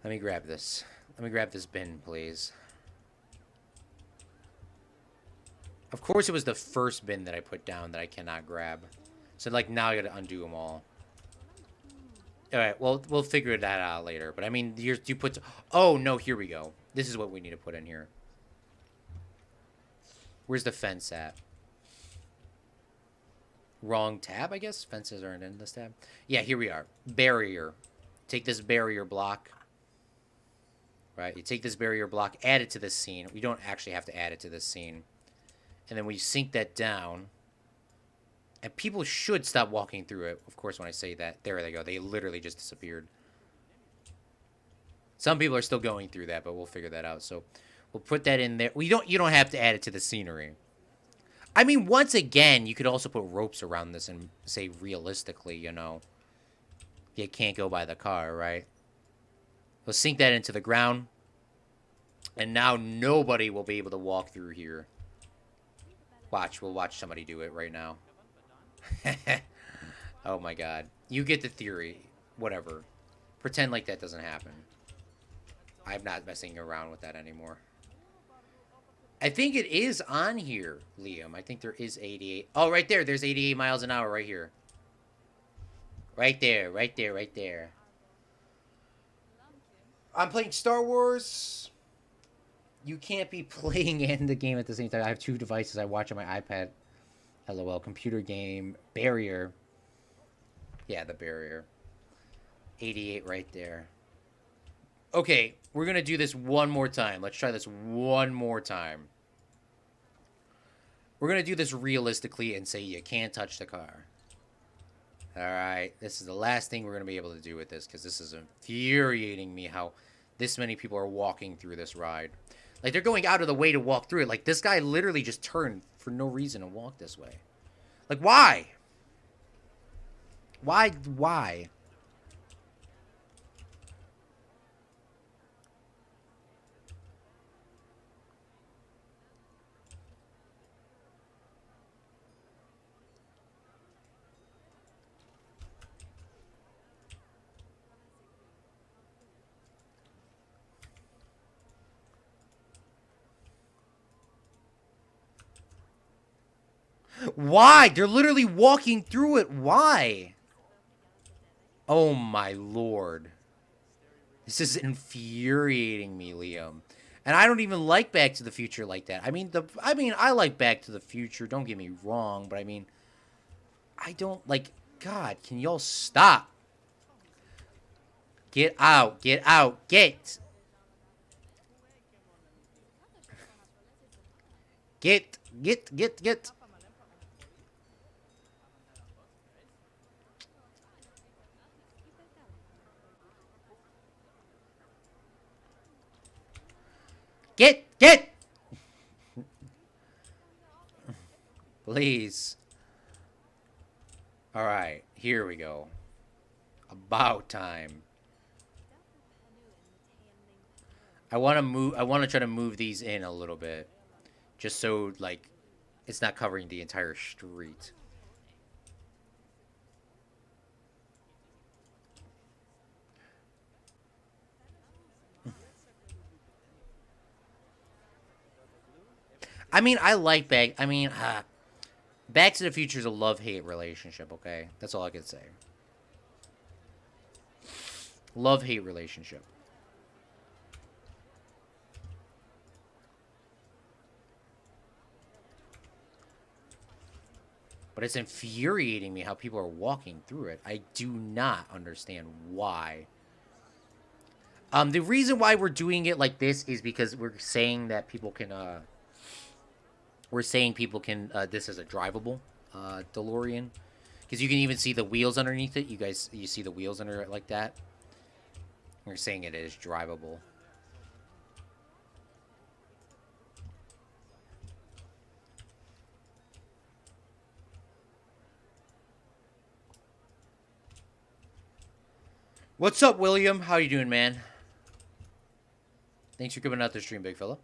Let me grab this. Let me grab this bin, please. Of course, it was the first bin that I put down that I cannot grab. So, like, now I gotta undo them all. Alright, well, we'll figure that out later. But, I mean, you put... Oh, no, here we go. This is what we need to put in here. Where's the fence at? Wrong tab, I guess? Fences aren't in this tab. Yeah, here we are. Barrier. Take this barrier block. Right, you take this barrier block, add it to this scene. We don't actually have to add it to this scene. And then we sink that down. And people should stop walking through it. Of course, when I say that, there they go. They literally just disappeared. Some people are still going through that, but we'll figure that out. So we'll put that in there. You don't have to add it to the scenery. I mean, once again, you could also put ropes around this and say realistically, you know, you can't go by the car, right? We'll sink that into the ground. And now nobody will be able to walk through here. Watch. We'll watch somebody do it right now. Oh my god. You get the theory. Whatever. Pretend like that doesn't happen. I'm not messing around with that anymore. I think it is on here, Liam. I think there is 88. Oh, right there. There's 88 miles an hour right here. Right there. Right there. Right there. I'm playing Star Wars. You can't be playing and the game at the same time. I have two devices. I watch on my iPad. LOL. Computer game. Barrier. Yeah, the barrier. 88 right there. Okay, we're going to do this one more time. Let's try this one more time. We're going to do this realistically and say you can't touch the car. Alright, this is the last thing we're going to be able to do with this, because this is infuriating me how this many people are walking through this ride. Like, they're going out of the way to walk through it. Like, this guy literally just turned for no reason and walked this way. Like, why? Why? Why? They're literally walking through it. Why? Oh my lord. This is infuriating me, Liam. And I don't even like Back to the Future like that. I mean, I like Back to the Future, don't get me wrong, but I mean, I don't like, God, can y'all stop? Get out, get out, get. Get. Get! Please. Alright, here we go. About time. I want to try to move these in a little bit. Just so, like, it's not covering the entire street. I mean, Back to the Future is a love-hate relationship, okay? That's all I can say. Love-hate relationship. But it's infuriating me how people are walking through it. I do not understand why. The reason why we're doing it like this is because we're saying that people can, this is a drivable, DeLorean. Because you can even see the wheels underneath it. You see the wheels under it like that. We're saying it is drivable. What's up, William? How you doing, man? Thanks for coming out to stream, big fella.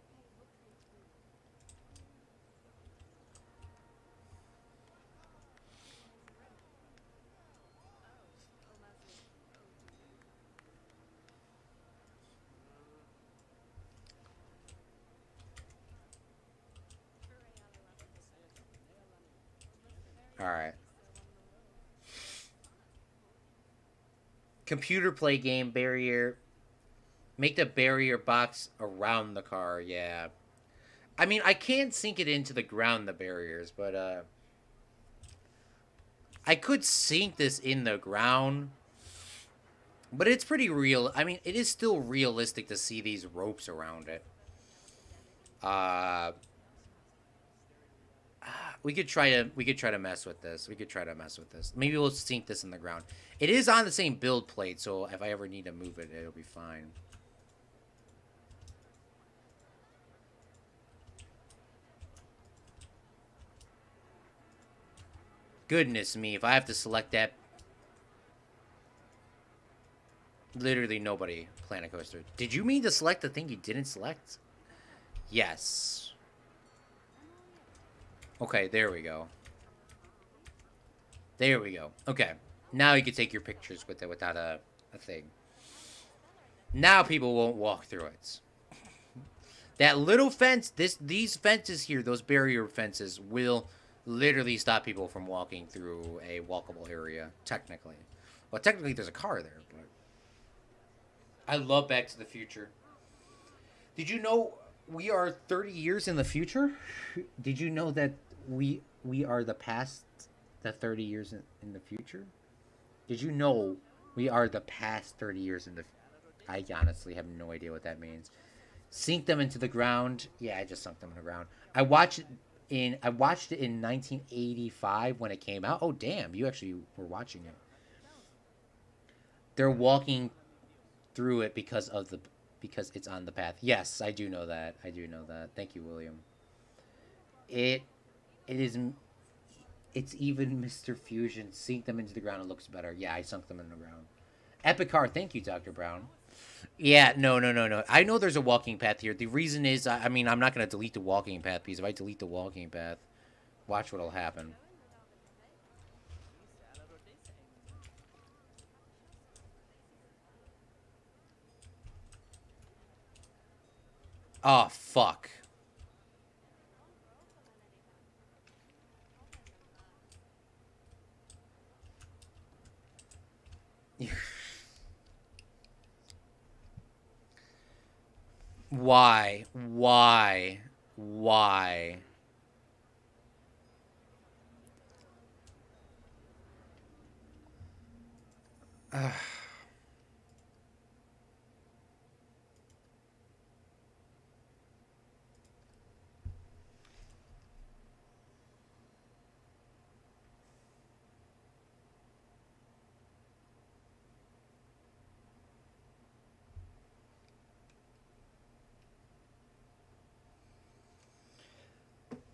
Alright. Computer play game barrier. Make the barrier box around the car, yeah. I mean, I can't sink it into the ground, the barriers, but, I could sink this in the ground. But it's pretty real. I mean, it is still realistic to see these ropes around it. We could try to mess with this. Maybe we'll sink this in the ground. It is on the same build plate, so if I ever need to move it, it'll be fine. Goodness me, if I have to select that. Literally nobody. Planet Coaster. Did you mean to select the thing you didn't select? Yes. Okay, there we go. There we go. Okay. Now you can take your pictures with it without a thing. Now people won't walk through it. That little fence, these fences here, those barrier fences, will literally stop people from walking through a walkable area, technically. Well, technically there's a car there, but... I love Back to the Future. Did you know we are 30 years in the future? Did you know that we are the past, the 30 years in the future? Did you know we are the past 30 years in the... I honestly have no idea what that means. Sink them into the ground. Yeah, I just sunk them in the ground. I watched it in 1985 when it came out. Oh damn, you actually were watching it. They're walking through it because it's on the path. Yes, I do know that. I do know that. Thank you, William. It it is it's even Mr. Fusion. Sink them into the ground. It looks better. Yeah, I sunk them in the ground. Epic car. Thank you, Dr. Brown. Yeah, no, no, no, no. I know there's a walking path here. The reason is, I mean, I'm not going to delete the walking path because if I delete the walking path, watch what'll happen. Oh, fuck. Why? Why? Why?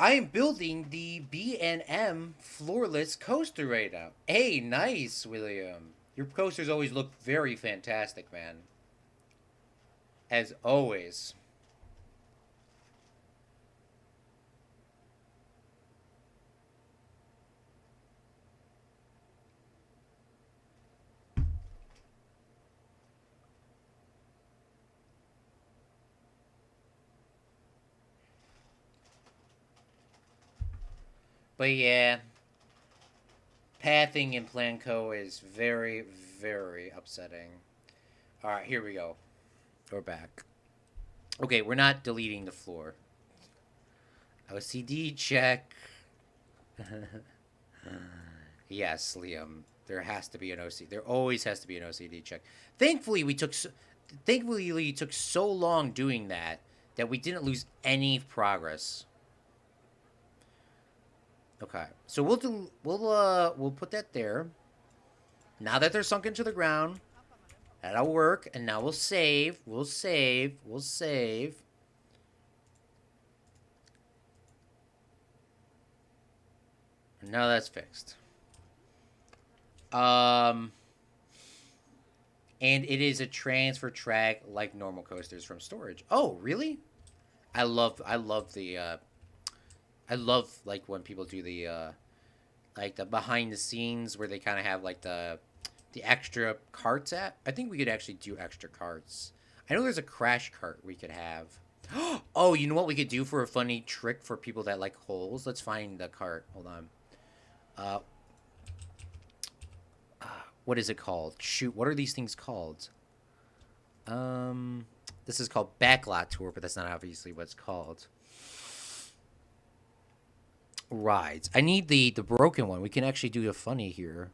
I am building the B&M floorless coaster right now. Hey, nice, William. Your coasters always look very fantastic, man. As always. But yeah, pathing in Planco is very, very upsetting. Alright, here we go. We're back. Okay, we're not deleting the floor. OCD check. Yes, Liam. There has to be an OCD. There always has to be an OCD check. Thankfully, we took so long doing that that we didn't lose any progress. Okay, so we'll put that there. Now that they're sunk into the ground, that'll work. And now we'll save. We'll save. We'll save. Now that's fixed. Um, and it is a transfer track like normal coasters from storage. Oh, really? I love like when people do like the behind the scenes where they kind of have like the extra carts at. I think we could actually do extra carts. I know there's a crash cart we could have. Oh, you know what we could do for a funny trick for people that like holes? Let's find the cart. Hold on. Uh, what is it called? Shoot, what are these things called? This is called Backlot Tour, but that's not obviously what it's called. Rides. I need the broken one. We can actually do a funny here.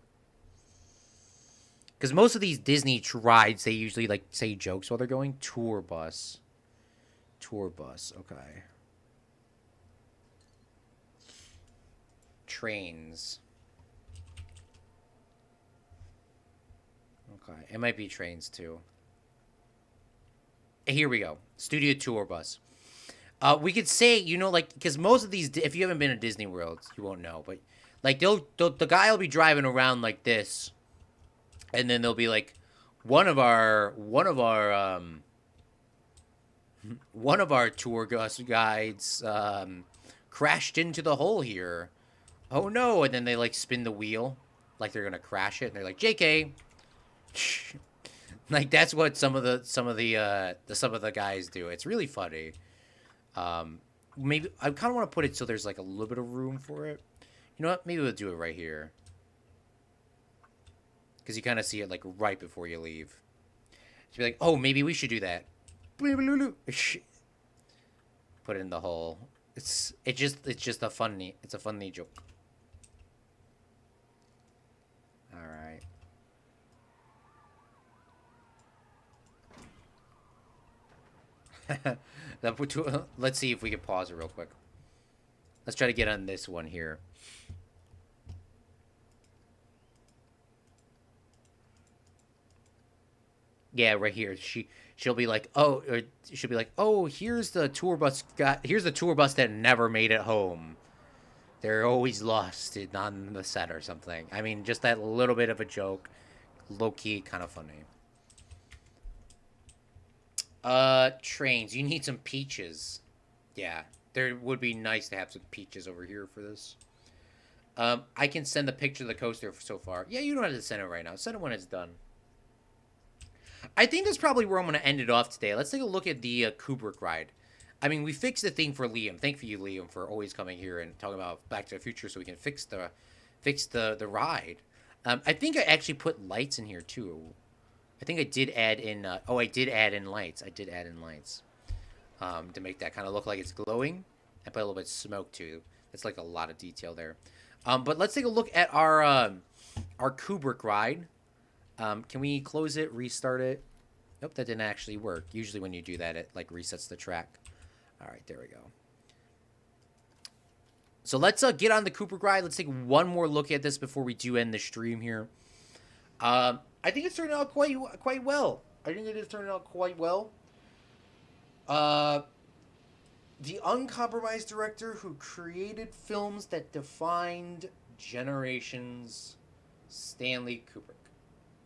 Because most of these Disney rides, they usually like say jokes while they're going. Tour bus. Tour bus. Okay. Trains. Okay. It might be trains too. Here we go. Studio tour bus. We could say, you know, like, because most of these, if you haven't been to Disney World, you won't know, but like, the guy will be driving around like this, and then there'll be like one of our tour guides crashed into the hole here. Oh no! And then they like spin the wheel, like they're gonna crash it, and they're like, "JK." Like that's what some of the guys do. It's really funny. Maybe I kind of want to put it so there's like a little bit of room for it. You know what? Maybe we'll do it right here. Because you kind of see it like right before you leave. To be like, oh, maybe we should do that. Put it in the hole. It's just a funny joke. All right. Let's see if we can pause it real quick. Let's try to get on this one here. Yeah, right here. She'll be like, oh, or she'll be like, oh, here's the tour bus. Here's the tour bus that never made it home. They're always lost on the set or something. I mean, just that little bit of a joke, low key, kind of funny. Trains. You need some peaches. Yeah, there would be nice to have some peaches over here for this. I can send the picture of the coaster so far. Yeah, you don't have to send it right now. Send it when it's done. I think that's probably where I'm going to end it off today. Let's take a look at the Kubrick ride. I mean, we fixed the thing for Liam. Thank you, Liam, for always coming here and talking about Back to the Future so we can fix the ride. I think I actually put lights in here too. I think I did add in. I did add in lights. I did add in lights to make that kind of look like it's glowing. I put a little bit of smoke too. That's like a lot of detail there. But let's take a look at our Kubrick ride. Can we close it, restart it? Nope, that didn't actually work. Usually when you do that, it like resets the track. All right, there we go. So let's get on the Kubrick ride. Let's take one more look at this before we do end the stream here. I think it's turning out quite well. I think it is turning out quite well. The uncompromised director who created films that defined generations, Stanley Kubrick.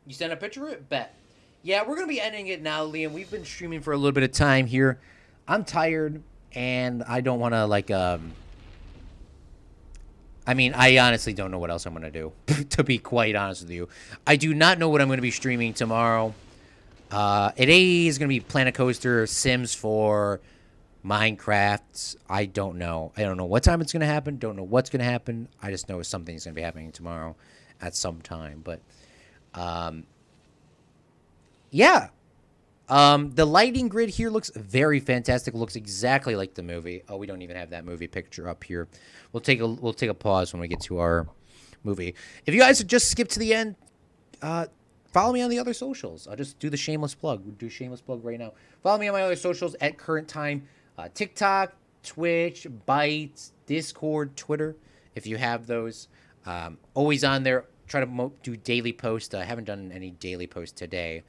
You sent a picture of it? Bet. Yeah, we're going to be ending it now, Liam. We've been streaming for a little bit of time here. I'm tired, and I don't want to, like, I mean, I honestly don't know what else I'm going to do, to be quite honest with you. I do not know what I'm going to be streaming tomorrow. It is going to be Planet Coaster, Sims 4, Minecraft. I don't know. I don't know what time it's going to happen. Don't know what's going to happen. I just know something's going to be happening tomorrow at some time, but... yeah. The lighting grid here looks very fantastic. Looks exactly like the movie. Oh, we don't even have that movie picture up here. We'll take a pause when we get to our movie. If you guys just skip to the end, follow me on the other socials. I'll just do the shameless plug. We'll do shameless plug right now. Follow me on my other socials at current time. TikTok, Twitch, Bytes, Discord, Twitter, if you have those. Always on there. Try to do daily posts. I haven't done any daily posts today.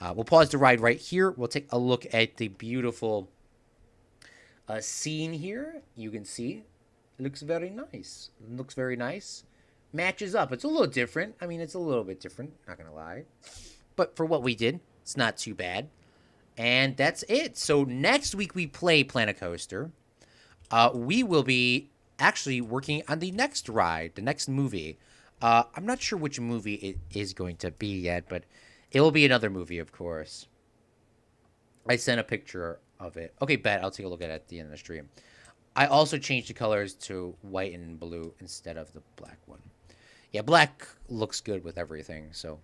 We'll pause the ride right here. We'll take a look at the beautiful scene here. You can see it looks very nice. It looks very nice. Matches up. It's a little different. I mean, it's a little bit different. Not going to lie. But for what we did, it's not too bad. And that's it. So next week we play Planet Coaster. We will be actually working on the next ride, the next movie. I'm not sure which movie it is going to be yet, but it will be another movie, of course. I sent a picture of it. Okay, bet. I'll take a look at it at the end of the stream. I also changed the colors to white and blue instead of the black one. Yeah, black looks good with everything. So,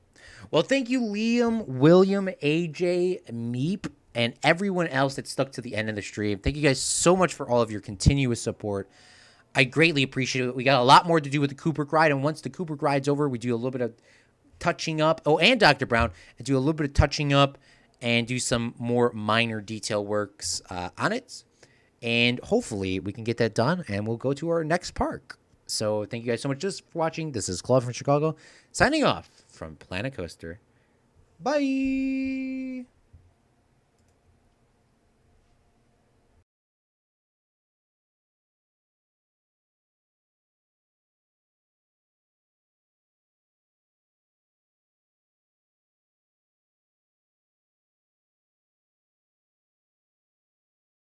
well, thank you, Liam, William, AJ, Meep, and everyone else that stuck to the end of the stream. Thank you guys so much for all of your continuous support. I greatly appreciate it. We got a lot more to do with the Kubrick ride, and once the Kubrick ride's over, we do a little bit of touching up. Oh, and Dr. Brown, and do a little bit of touching up and do some more minor detail works on it. And hopefully we can get that done, and we'll go to our next park. So thank you guys so much just for watching. This is Claude from Chicago, signing off from Planet Coaster. Bye!